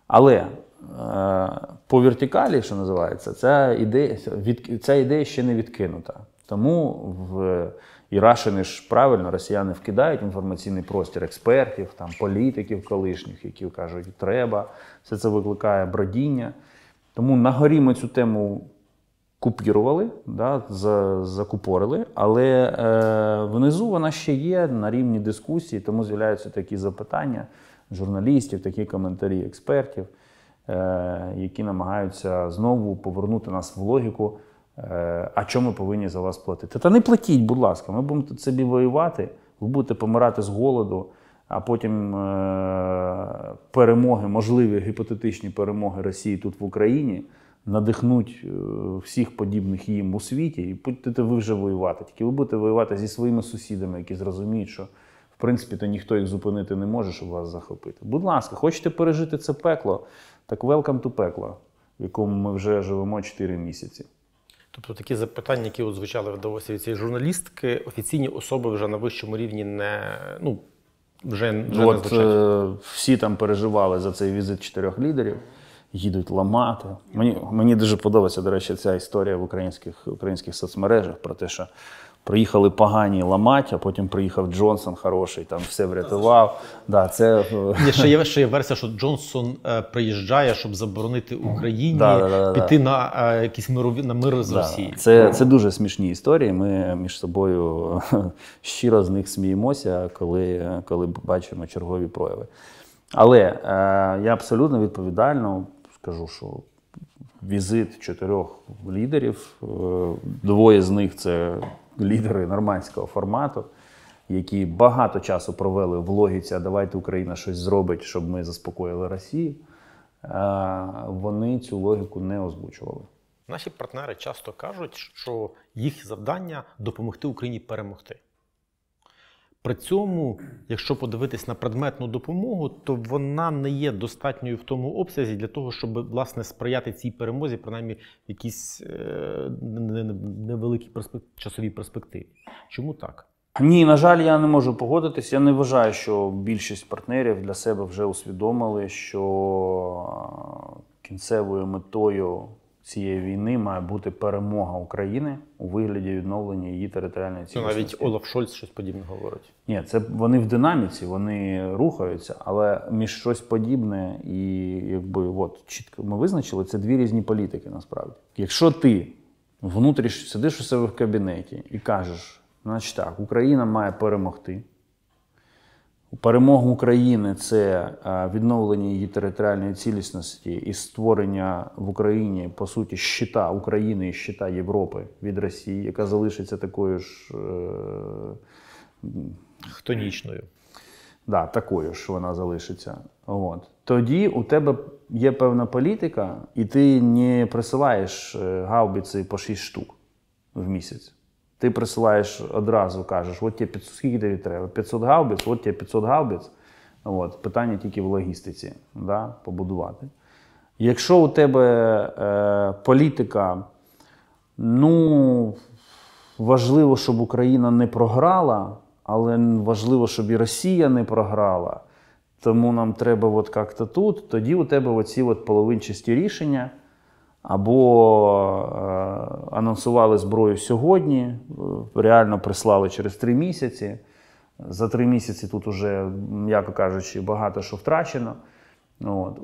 Але по вертикалі, що називається, ця ідея ще не відкинута. Тому і рашени ж правильно, росіяни вкидають інформаційний простір експертів, там, політиків колишніх, які кажуть, треба. Все це викликає бродіння. Тому на горі ми цю тему купірували, да, закупорили, але внизу вона ще є на рівні дискусії, тому з'являються такі запитання журналістів, такі коментарі експертів, які намагаються знову повернути нас в логіку, а чому ми повинні за вас платити? Та не платіть, будь ласка, ми будемо тут собі воювати, ви будете помирати з голоду, а потім перемоги, можливі гіпотетичні перемоги Росії тут в Україні надихнуть всіх подібних їм у світі, і будете ви вже воювати. Тільки ви будете воювати зі своїми сусідами, які зрозуміють, що в принципі то ніхто їх зупинити не може, щоб вас захопити. Будь ласка, хочете пережити це пекло, так welcome to пекло, в якому ми вже живемо 4 місяці. Тобто такі запитання, які от звучали в Давосі від цієї журналістки, офіційні особи вже на вищому рівні вже не звучать. Всі там переживали за цей візит 4 лідерів, їдуть ламати. Мені дуже подобається, до речі, ця історія в українських соцмережах про те, що приїхали погані ламати, а потім приїхав Джонсон хороший, там все врятував. Да, це... Ще є версія, що Джонсон приїжджає, щоб заборонити Україні піти на якісь мир з Росією. Це дуже смішні історії. Ми між собою щиро з них сміємося, коли бачимо чергові прояви. Але я абсолютно відповідально скажу, що візит 4 лідерів, 2 з них – це лідери нормандського формату, які багато часу провели в логіці, а давайте Україна щось зробить, щоб ми заспокоїли Росію, вони цю логіку не озвучували. Наші партнери часто кажуть, що їх завдання – допомогти Україні перемогти. При цьому, якщо подивитись на предметну допомогу, то вона не є достатньою в тому обсязі для того, щоб, власне, сприяти цій перемозі, принаймні, в якійсь невеликій часовій перспективі. Чому так? Ні, на жаль, я не можу погодитись. Я не вважаю, що більшість партнерів для себе вже усвідомили, що кінцевою метою цієї війни має бути перемога України у вигляді відновлення її територіальної цілісності. Навіть Олаф Шольц щось подібне говорить. Ні, це вони в динаміці, вони рухаються, але між щось подібне і чітко ми визначили, це 2 різні політики насправді. Якщо ти сидиш у себе в кабінеті і кажеш, значить так, Україна має перемогти. Перемога України – це відновлення її територіальної цілісності і створення в Україні, по суті, щита України і щита Європи від Росії, яка залишиться такою ж... хтонічною. Да, такою ж вона залишиться. Тоді у тебе є певна політика, і ти не присилаєш гаубиці по 6 штук в місяць. Ти присилаєш одразу, кажеш, от тебе 500, скільки тобі треба? 500 гаубиць, от тебе 500 гаубиць. Питання тільки в логістиці, побудувати. Якщо у тебе політика, важливо, щоб Україна не програла, але важливо, щоб і Росія не програла. Тому нам треба от як-то тут. Тоді у тебе оці от половинчасті рішення. Або анонсували зброю сьогодні, реально прислали через 3 місяці. За 3 місяці тут уже, м'яко кажучи, багато що втрачено.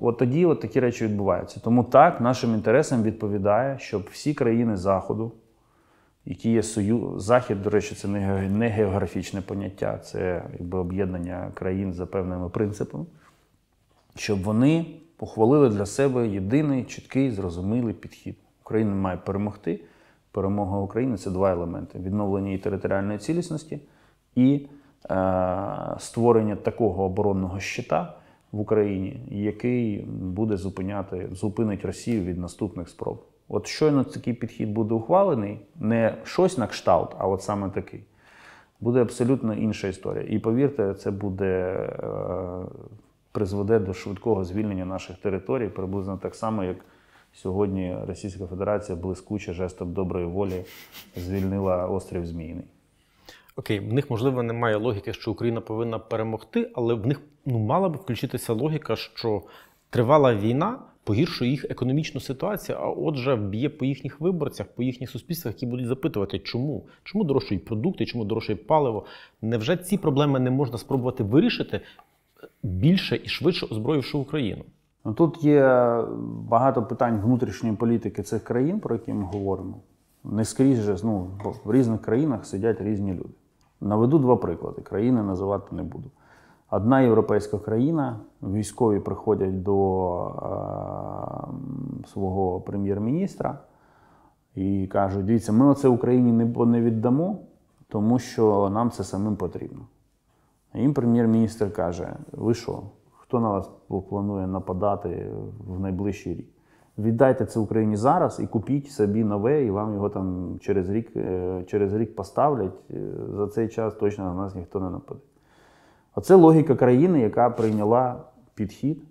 От тоді от такі речі відбуваються. Тому так, нашим інтересам відповідає, щоб всі країни Заходу, які є Захід, до речі, це не географічне поняття, це якби об'єднання країн за певними принципами, щоб вони ухвалили для себе єдиний, чіткий, зрозумілий підхід. Україна має перемогти. Перемога України – це 2 елементи. Відновлення її територіальної цілісності і створення такого оборонного щита в Україні, який буде зупинить Росію від наступних спроб. От щойно такий підхід буде ухвалений, не щось на кшталт, а от саме такий, буде абсолютно інша історія. І повірте, це призведе до швидкого звільнення наших територій, приблизно так само, як сьогодні Російська Федерація блискуче жестом доброї волі звільнила острів Зміїний. Окей, в них, можливо, немає логіки, що Україна повинна перемогти, але в них мала б включитися логіка, що тривала війна погіршує їх економічну ситуацію, а отже, б'є по їхніх виборцях, по їхніх суспільствах, які будуть запитувати, чому? Чому дорожчають продукти, чому дорожчає паливо? Невже ці проблеми не можна спробувати вирішити, більше і швидше озброївши Україну? Тут є багато питань внутрішньої політики цих країн, про які ми говоримо. Не скрізь, бо в різних країнах сидять різні люди. Наведу 2 приклади. Країни називати не буду. Одна європейська країна, військові приходять до свого прем'єр-міністра і кажуть, дивіться, ми оце Україні не віддамо, тому що нам це самим потрібно. Їм прем'єр-міністр каже, ви що, хто на вас планує нападати в найближчий рік? Віддайте це Україні зараз і купіть собі нове, і вам його там через рік поставлять. За цей час точно на нас ніхто не нападе. Оце логіка країни, яка прийняла підхід,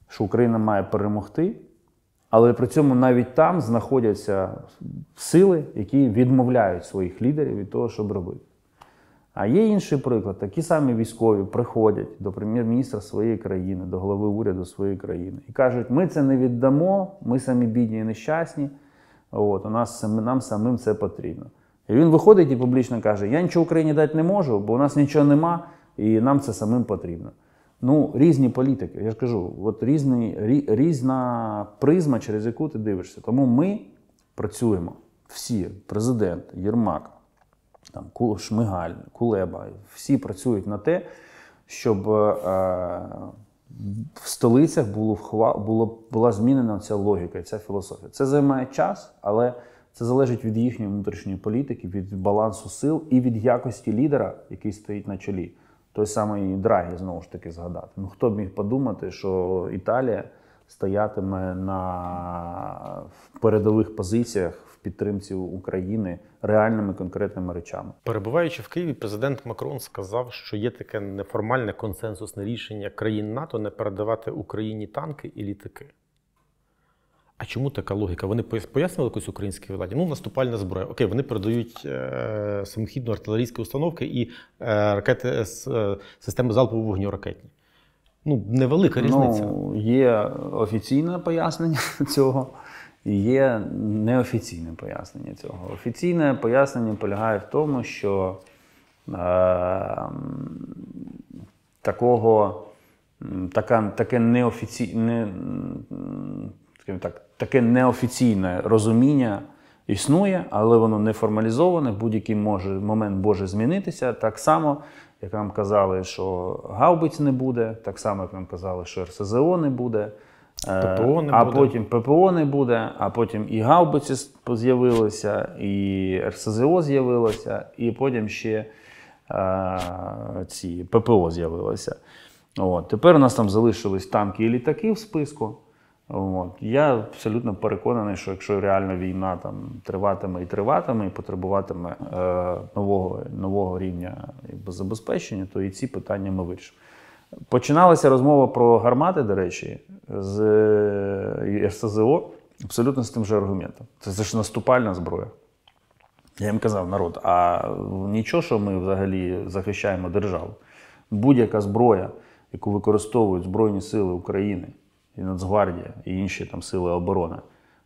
що Україна має перемогти, але при цьому навіть там знаходяться сили, які відмовляють своїх лідерів від того, щоб робити. А є інший приклад. Такі самі військові приходять до прем'єр-міністра своєї країни, до голови уряду своєї країни і кажуть, ми це не віддамо, ми самі бідні і нещасні, нам самим це потрібно. І він виходить і публічно каже, я нічого Україні дати не можу, бо у нас нічого нема, і нам це самим потрібно. Різні політики, я ж кажу, от різна призма, через яку ти дивишся. Тому ми працюємо, всі, президент, Єрмак, Шмигаль, Кулеба, всі працюють на те, щоб в столицях була змінена ця логіка і ця філософія. Це займає час, але це залежить від їхньої внутрішньої політики, від балансу сил і від якості лідера, який стоїть на чолі. Той самий Драгі, знову ж таки, згадати. Хто б міг подумати, що Італія стоятиме на передових позиціях в підтримці України реальними конкретними речами. Перебуваючи в Києві, президент Макрон сказав, що є таке неформальне консенсусне рішення країн НАТО не передавати Україні танки і літаки. А чому така логіка? Вони пояснили якось українській владі? Наступальна зброя. Окей, вони передають самохідно-артилерійські установки і ракети з системи залпового вогню ракетні. Невелика різниця. Є офіційне пояснення цього і є неофіційне пояснення цього. Офіційне пояснення полягає в тому, що таке неофіційне розуміння існує, але воно не формалізоване, в будь-який момент може змінитися. Так само, як нам казали, що гаубиць не буде, так само, як нам казали, що РСЗО не буде, потім ППО не буде, а потім і гаубиці з'явилися, і РСЗО з'явилося, і потім ще ці ППО з'явилося. Тепер у нас там залишились танки і літаки в списку. Я абсолютно переконаний, що якщо реально війна триватиме і потребуватиме нового рівня забезпечення, то і ці питання ми вирішимо. Починалася розмова про гармати, до речі, з РСЗО абсолютно з тим же аргументом. Це ж наступальна зброя. Я їм казав, народ, а нічого, що ми взагалі захищаємо державу. Будь-яка зброя, яку використовують Збройні Сили України, і Нацгвардія, і інші там сили оборони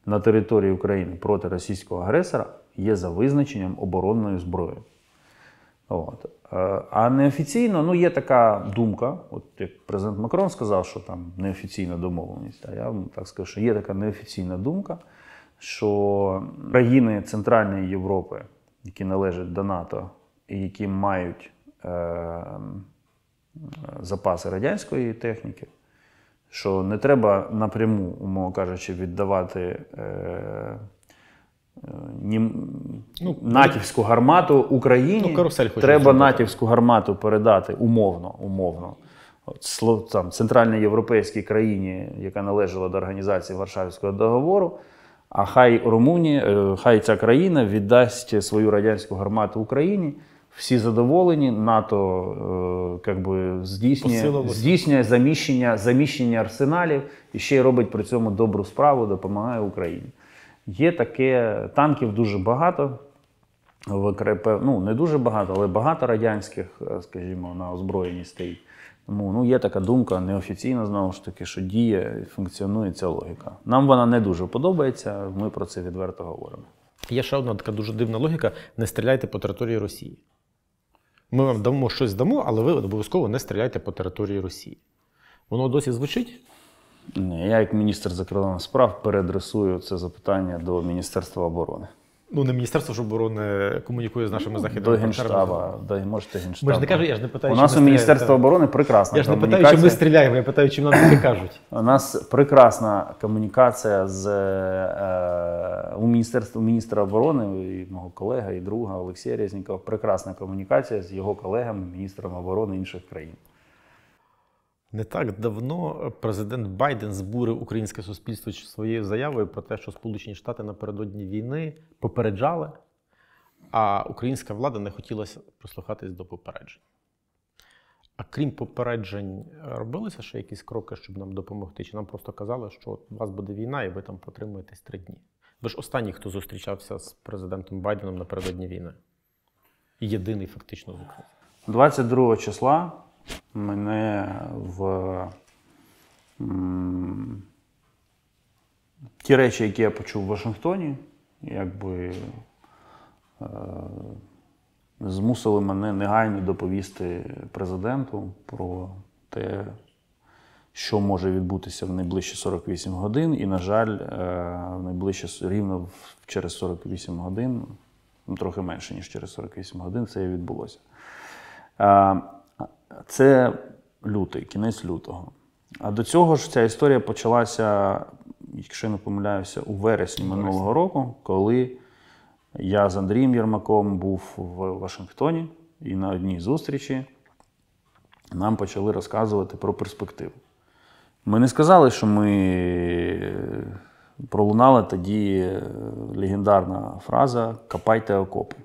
на території України проти російського агресора, є за визначенням оборонною зброєю. От. А неофіційно, ну є така думка, от як президент Макрон сказав, що там неофіційна домовленість, а я вам так скажу, що є така неофіційна думка, що країни Центральної Європи, які належать до НАТО і які мають запаси радянської техніки, що не треба напряму, умовно кажучи, віддавати натівську гармату Україні. Карусель Треба натівську гармату передати умовно там, центральноєвропейській країні, яка належала до організації Варшавського договору, а хай ця країна віддасть свою радянську гармату Україні. Всі задоволені, НАТО здійснює заміщення арсеналів і ще й робить при цьому добру справу, допомагає Україні. Є таке, танків дуже багато, ну не дуже багато, але багато радянських, скажімо, на озброєнні стоїть. Тому є така думка, неофіційна, знову ж таки, що діє, функціонує ця логіка. Нам вона не дуже подобається, ми про це відверто говоримо. Є ще одна така дуже дивна логіка – не стріляйте по території Росії. Ми вам дамо щось але ви обов'язково не стріляйте по території Росії. Воно досі звучить? Ні, я як міністр закордонних справ переадресую це запитання до Міністерства оборони. Ну, не Міністерство ж оборони комунікує з нашими західними партнерами. До Генштаба, можете Генштаб. Ми ж не кажу, я ж не питаю, у нас у Міністерства оборони прекрасна комунікація. Я ж не комунікація. питаю, чи ми стріляємо, я питаю, чи нам таке кажуть. У нас прекрасна комунікація у міністра оборони, і мого колега, і друга Олексія Резнікова, прекрасна комунікація з його колегами, міністрами оборони інших країн. Не так давно президент Байден збурив українське суспільство своєю заявою про те, що Сполучені Штати напередодні війни попереджали, а українська влада не хотіла прислухатись до попереджень. А крім попереджень, робилися ще якісь кроки, щоб нам допомогти? Чи нам просто казали, що у вас буде війна і ви там протримуєтесь 3 дні? Ви ж останній, хто зустрічався з президентом Байденом напередодні війни. І єдиний фактично з України. 22 числа мене ті речі, які я почув в Вашингтоні, змусили мене негайно доповісти президенту про те, що може відбутися в найближчі 48 годин. І, на жаль, рівно через 48 годин, трохи менше, ніж через 48 годин, це і відбулося. Це лютий, кінець лютого. А до цього ж ця історія почалася, якщо я не помиляюся, у вересні минулого року, коли я з Андрієм Єрмаком був в Вашингтоні, і на одній зустрічі нам почали розказувати про перспективу. Ми не сказали, що пролунала тоді легендарна фраза «копайте окопи».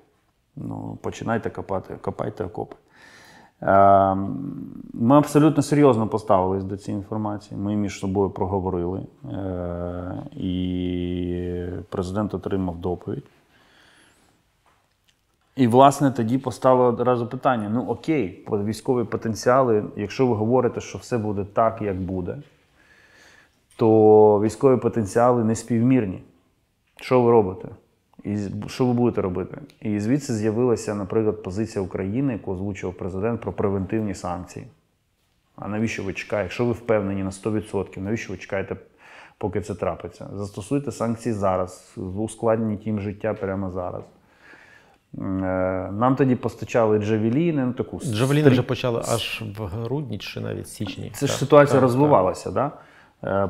Починайте копайте окопи. Ми абсолютно серйозно поставились до цієї інформації. Ми між собою проговорили. І президент отримав доповідь. І, власне, тоді постало одразу питання. Окей, військові потенціали, якщо ви говорите, що все буде так, як буде, то військові потенціали неспівмірні. Що ви робите? І що ви будете робити? І звідси з'явилася, наприклад, позиція України, яку озвучував президент, про превентивні санкції. А навіщо ви чекаєте? Якщо ви впевнені на 100%, навіщо ви чекаєте, поки це трапиться? Застосуйте санкції зараз, ускладніть їм життя прямо зараз. Нам тоді постачали джавеліни. Джавеліни вже почали аж в грудні чи навіть січні. Це ж ситуація розвивалася, так?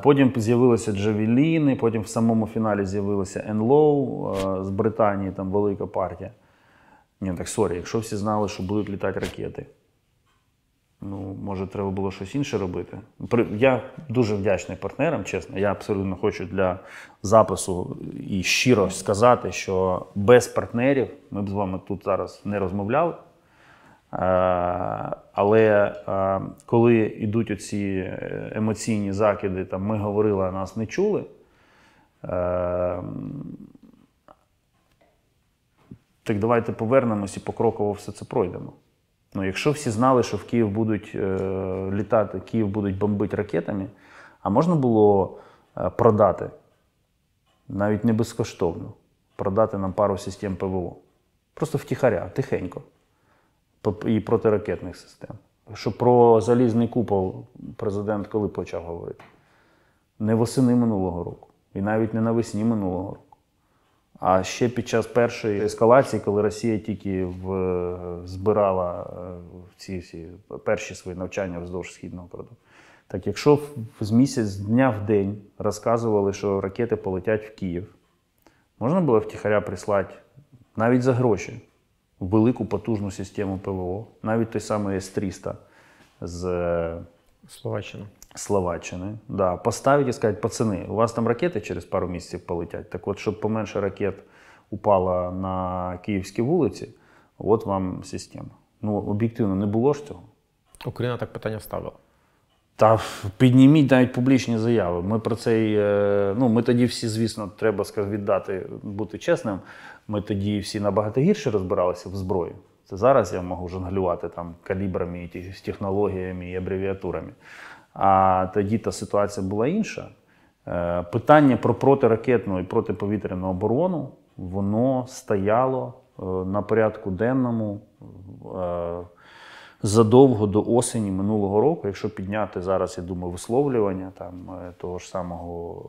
Потім з'явилися джавеліни, потім в самому фіналі з'явилося НЛО з Британії, там велика партія. Якщо всі знали, що будуть літати ракети, може треба було щось інше робити. Я дуже вдячний партнерам, чесно. Я абсолютно хочу для запису і щиро сказати, що без партнерів ми б з вами тут зараз не розмовляли. Але коли йдуть оці емоційні закиди, там ми говорили, а нас не чули, Так давайте повернемось і покроково все це пройдемо. Ну, якщо всі знали, що в Київ будуть літати, Київ будуть бомбити ракетами, а можна було продати, навіть не безкоштовно, продати нам пару систем ПВО. Просто втіхаря, тихенько. І протиракетних систем. Що про залізний купол президент коли почав говорити? Не восени минулого року. І навіть не навесні минулого року. А ще під час першої ескалації, коли Росія тільки збирала ці всі перші свої навчання вздовж Східного кордону. Так якщо з місяць, з дня в день розказували, що ракети полетять в Київ, можна було втіхаря прислати навіть за гроші велику потужну систему ПВО, навіть той самий С-300 з Словаччини. Да, поставити і сказати, пацани, у вас там ракети через пару місяців полетять, так от, щоб поменше ракет упало на київські вулиці, от вам система. Ну, об'єктивно, не було ж цього. Україна так питання ставила. Та підніміть навіть публічні заяви. Ми про це, ми тоді всі, звісно, треба віддати, бути чесним, ми тоді всі набагато гірше розбиралися в зброї. Це зараз я можу жонглювати там калібрами, з технологіями і абревіатурами. А тоді та ситуація була інша. Питання про протиракетну і протиповітряну оборону, воно стояло на порядку денному задовго до осені минулого року. Якщо підняти зараз, я думаю, висловлювання там, того ж самого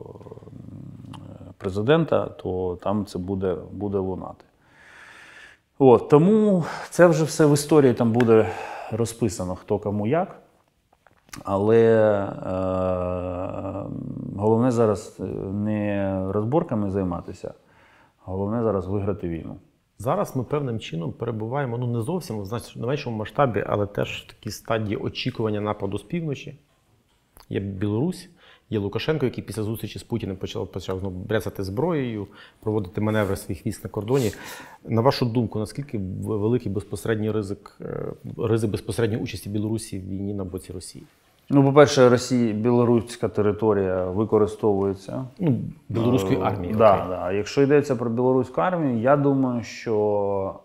президента, то там це буде лунати. От, тому це вже все в історії там буде розписано, хто кому як. Але головне зараз не розборками займатися, головне зараз виграти війну. Зараз ми певним чином перебуваємо, не зовсім в меншому масштабі, але теж в такій стадії очікування нападу з півночі. Є Білорусь, є Лукашенко, який після зустрічі з Путіним почав знову бряцати зброєю, проводити маневри своїх військ на кордоні. На вашу думку, наскільки великий безпосередній ризик безпосередньої участі Білорусі в війні на боці Росії? Ну, по-перше, білоруська територія використовується. Білоруської армії. Да. Якщо йдеться про білоруську армію, я думаю, що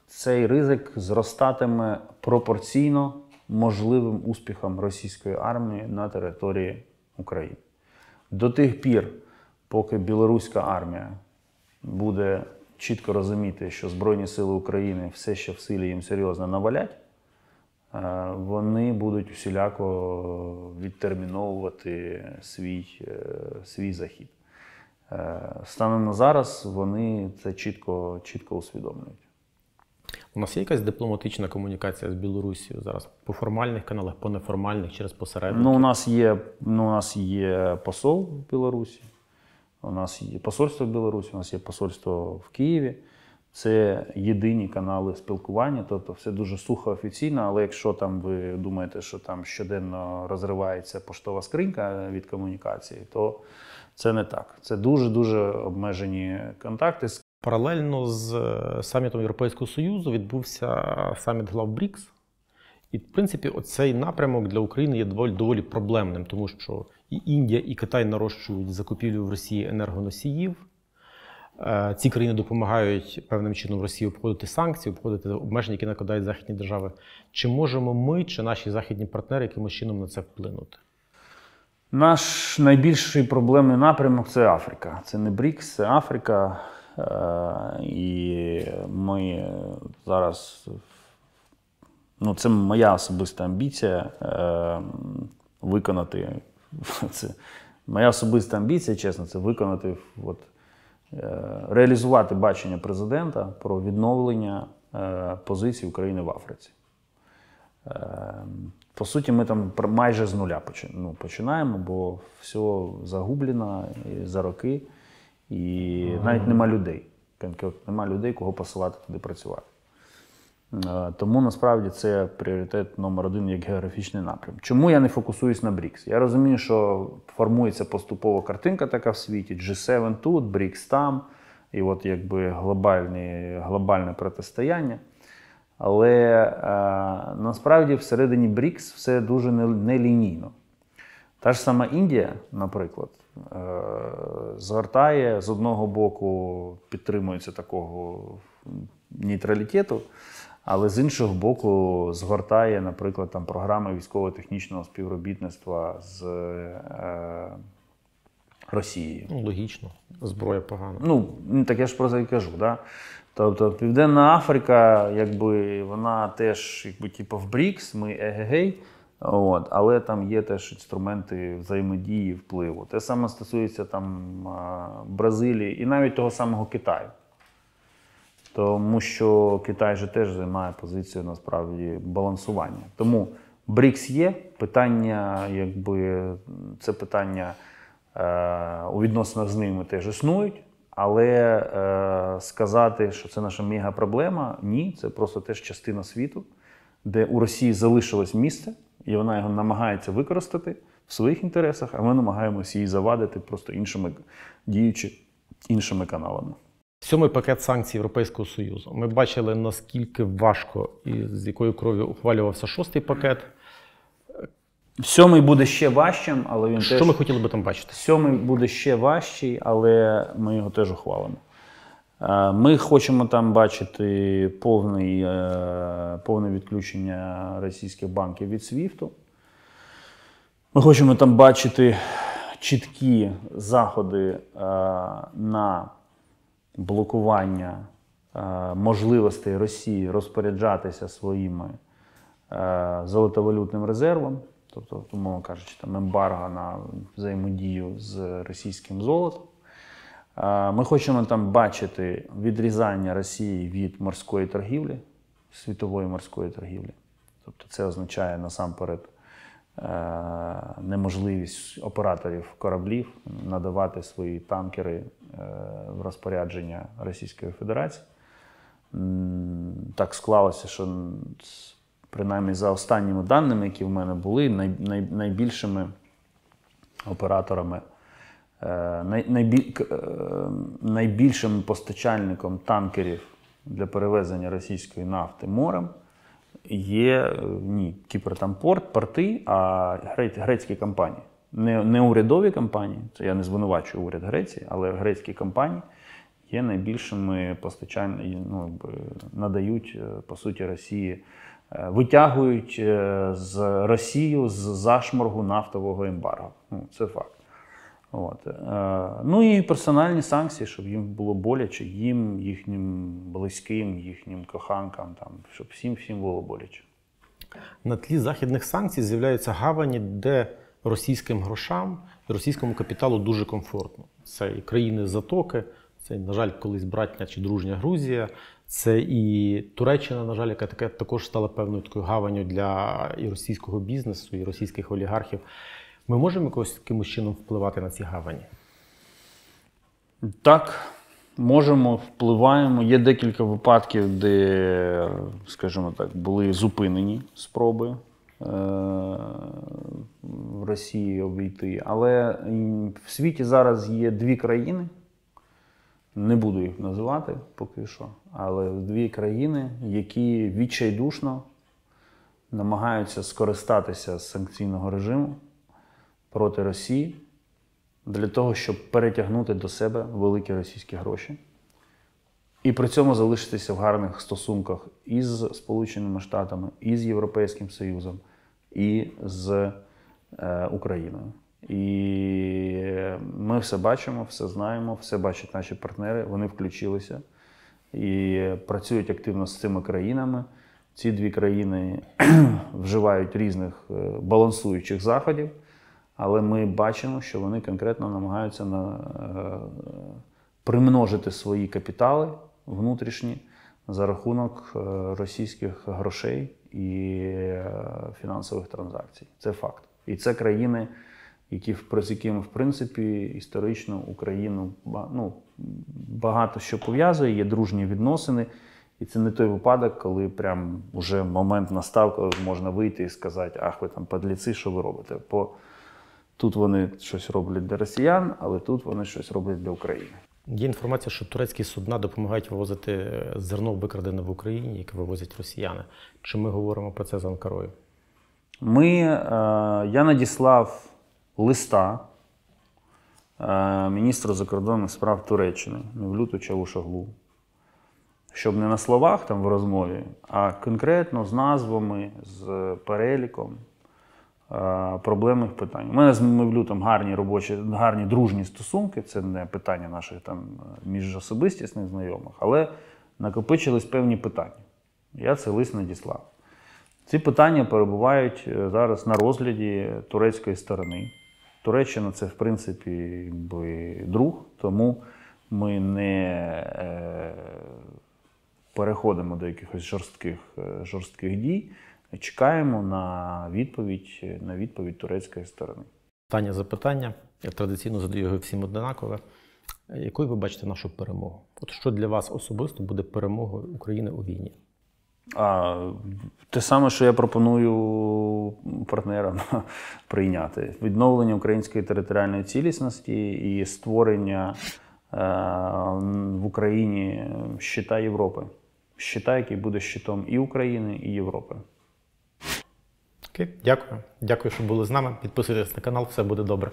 цей ризик зростатиме пропорційно можливим успіхам російської армії на території України. До тих пір, поки білоруська армія буде чітко розуміти, що Збройні Сили України все ще в силі їм серйозно навалять, вони будуть усіляко відтерміновувати свій захід. Станом на зараз вони це чітко усвідомлюють. У нас є якась дипломатична комунікація з Білоруссю зараз по формальних каналах, по неформальних, через посередників? У нас є посол в Білорусі, у нас є посольство в Білорусі, у нас є посольство в Києві. Це єдині канали спілкування, тобто все дуже сухо офіційно, але якщо там ви думаєте, що там щоденно розривається поштова скринька від комунікації, то це не так. Це дуже-дуже обмежені контакти. Паралельно з самітом Європейського Союзу відбувся саміт глав БРІКС. І, в принципі, оцей напрямок для України є доволі проблемним, тому що і Індія, і Китай нарощують закупівлю в Росії енергоносіїв. Ці країни допомагають певним чином Росії обходити санкції, обходити обмеження, які накладають західні держави. Чи можемо ми, чи наші західні партнери якимось чином на це вплинути? Наш найбільший проблемний напрямок – це Африка. Це не БРІКС, це Африка. І ми зараз, це моя особиста амбіція виконати, моя особиста амбіція, чесно, це виконати, реалізувати бачення президента про відновлення позиції України в Африці. По суті, ми там майже з нуля починаємо, бо все загублено за роки. І навіть нема людей. Нема людей, кого посилати туди працювати. Тому, насправді, це пріоритет номер один як географічний напрям. Чому я не фокусуюсь на БРІКС? Я розумію, що формується поступово картинка така в світі. G7 тут, БРІКС там. І от якби глобальне протистояння. Але насправді всередині БРІКС все дуже нелінійно. Та ж сама Індія, наприклад, згортає, з одного боку підтримується такого нейтралітету, але з іншого боку згортає, наприклад, там, програми військово-технічного співробітництва з Росією. Ну, логічно. Зброя погана. Ну, так я ж про це і кажу. Да? Тобто Південна Африка, якби, вона теж типу, в БРІКС, ми егегей, але там є теж інструменти взаємодії, впливу. Те саме стосується там, Бразилії і навіть того самого Китаю. Тому що Китай же теж займає позицію, насправді, балансування. Тому БРІКС є, питання, якби, це питання у відносинах з ними теж існують, але сказати, що це наша мега-проблема, ні, це просто теж частина світу, де у Росії залишилось місце, і вона його намагається використати в своїх інтересах, а ми намагаємося її завадити, просто діючи іншими каналами. 7-й пакет санкцій Європейського Союзу. Ми бачили, наскільки важко і з якою кров'ю ухвалювався 6-й пакет. 7-й буде ще важчим, але він Що теж... ми хотіли би там бачити? 7-й буде ще важчий, але ми його теж ухвалимо. Ми хочемо там бачити повне відключення російських банків від SWIFT. Ми хочемо там бачити чіткі заходи на блокування можливостей Росії розпоряджатися своїми золотовалютним резервом, тобто, умовно кажучи, там ембарго на взаємодію з російським золотом. Ми хочемо там бачити відрізання Росії від морської торгівлі, світової морської торгівлі. Тобто це означає насамперед неможливість операторів кораблів надавати свої танкери в розпорядження Російської Федерації. Так склалося, що принаймні за останніми даними, які в мене були, найбільшими операторами, найбільшим постачальником танкерів для перевезення російської нафти морем є Кіпртампорт, порти, а грецькі компанії. Не урядові компанії, це я не звинувачую уряд Греції, але грецькі компанії є найбільшими надають, по суті, Росії, витягують з Росію з зашморгу нафтового ембарго. Це факт. Ну і персональні санкції, щоб їм було боляче, їм, їхнім близьким, їхнім коханкам, щоб всім було боляче. На тлі західних санкцій з'являються гавані, де російським грошам і російському капіталу дуже комфортно. Це і країни Затоки, це, на жаль, колись братня чи дружня Грузія, це і Туреччина, на жаль, яка також стала певною такою гаванню для і російського бізнесу, і російських олігархів. Ми можемо якимось чином впливати на ці гавані? Так, можемо, впливаємо. Є декілька випадків, де, скажімо так, були зупинені спроби в Росії обійти. Але в світі зараз є дві країни, не буду їх називати поки що, але дві країни, які відчайдушно намагаються скористатися з санкційного режиму проти Росії для того, щоб перетягнути до себе великі російські гроші. І при цьому залишитися в гарних стосунках із Сполученими Штатами, і з Європейським Союзом, і з Україною. І ми все бачимо, все знаємо, все бачать наші партнери, вони включилися і працюють активно з цими країнами. Ці дві країни вживають різних балансуючих заходів, але ми бачимо, що вони конкретно намагаються примножити свої капітали внутрішні за рахунок російських грошей і фінансових транзакцій. Це факт. І це країни, з якими, в принципі, історично Україну багато що пов'язує, є дружні відносини. І це не той випадок, коли прям уже момент настав, коли можна вийти і сказати: ах, ви там падліці, що ви робите? Тут вони щось роблять для росіян, але тут вони щось роблять для України. Є інформація, що турецькі судна допомагають вивозити зерно, викрадене в Україні, яке вивозять росіяни. Чи ми говоримо про це з Анкарою? Я надіслав листа міністру закордонних справ Туреччини Мевлюту Чавушоглу. Щоб не на словах там в розмові, а конкретно з назвами, з переліком проблемних питань. У мене з Мевлютом гарні дружні стосунки, це не питання наших там міжособистісних знайомих, але накопичились певні питання. Я цей лист надіслав. Ці питання перебувають зараз на розгляді турецької сторони. Туреччина – це, в принципі, друг, тому ми не переходимо до якихось жорстких дій, чекаємо на відповідь турецької сторони. Останнє запитання. Я традиційно задаю його всім однакове. Якою ви бачите нашу перемогу? От що для вас особисто буде перемогою України у війні? Те саме, що я пропоную партнерам прийняти. Відновлення української територіальної цілісності і створення в Україні щита Європи. Щита, який буде щитом і України, і Європи. Окей, дякую. Дякую, що були з нами. Підписуйтесь на канал, все буде добре.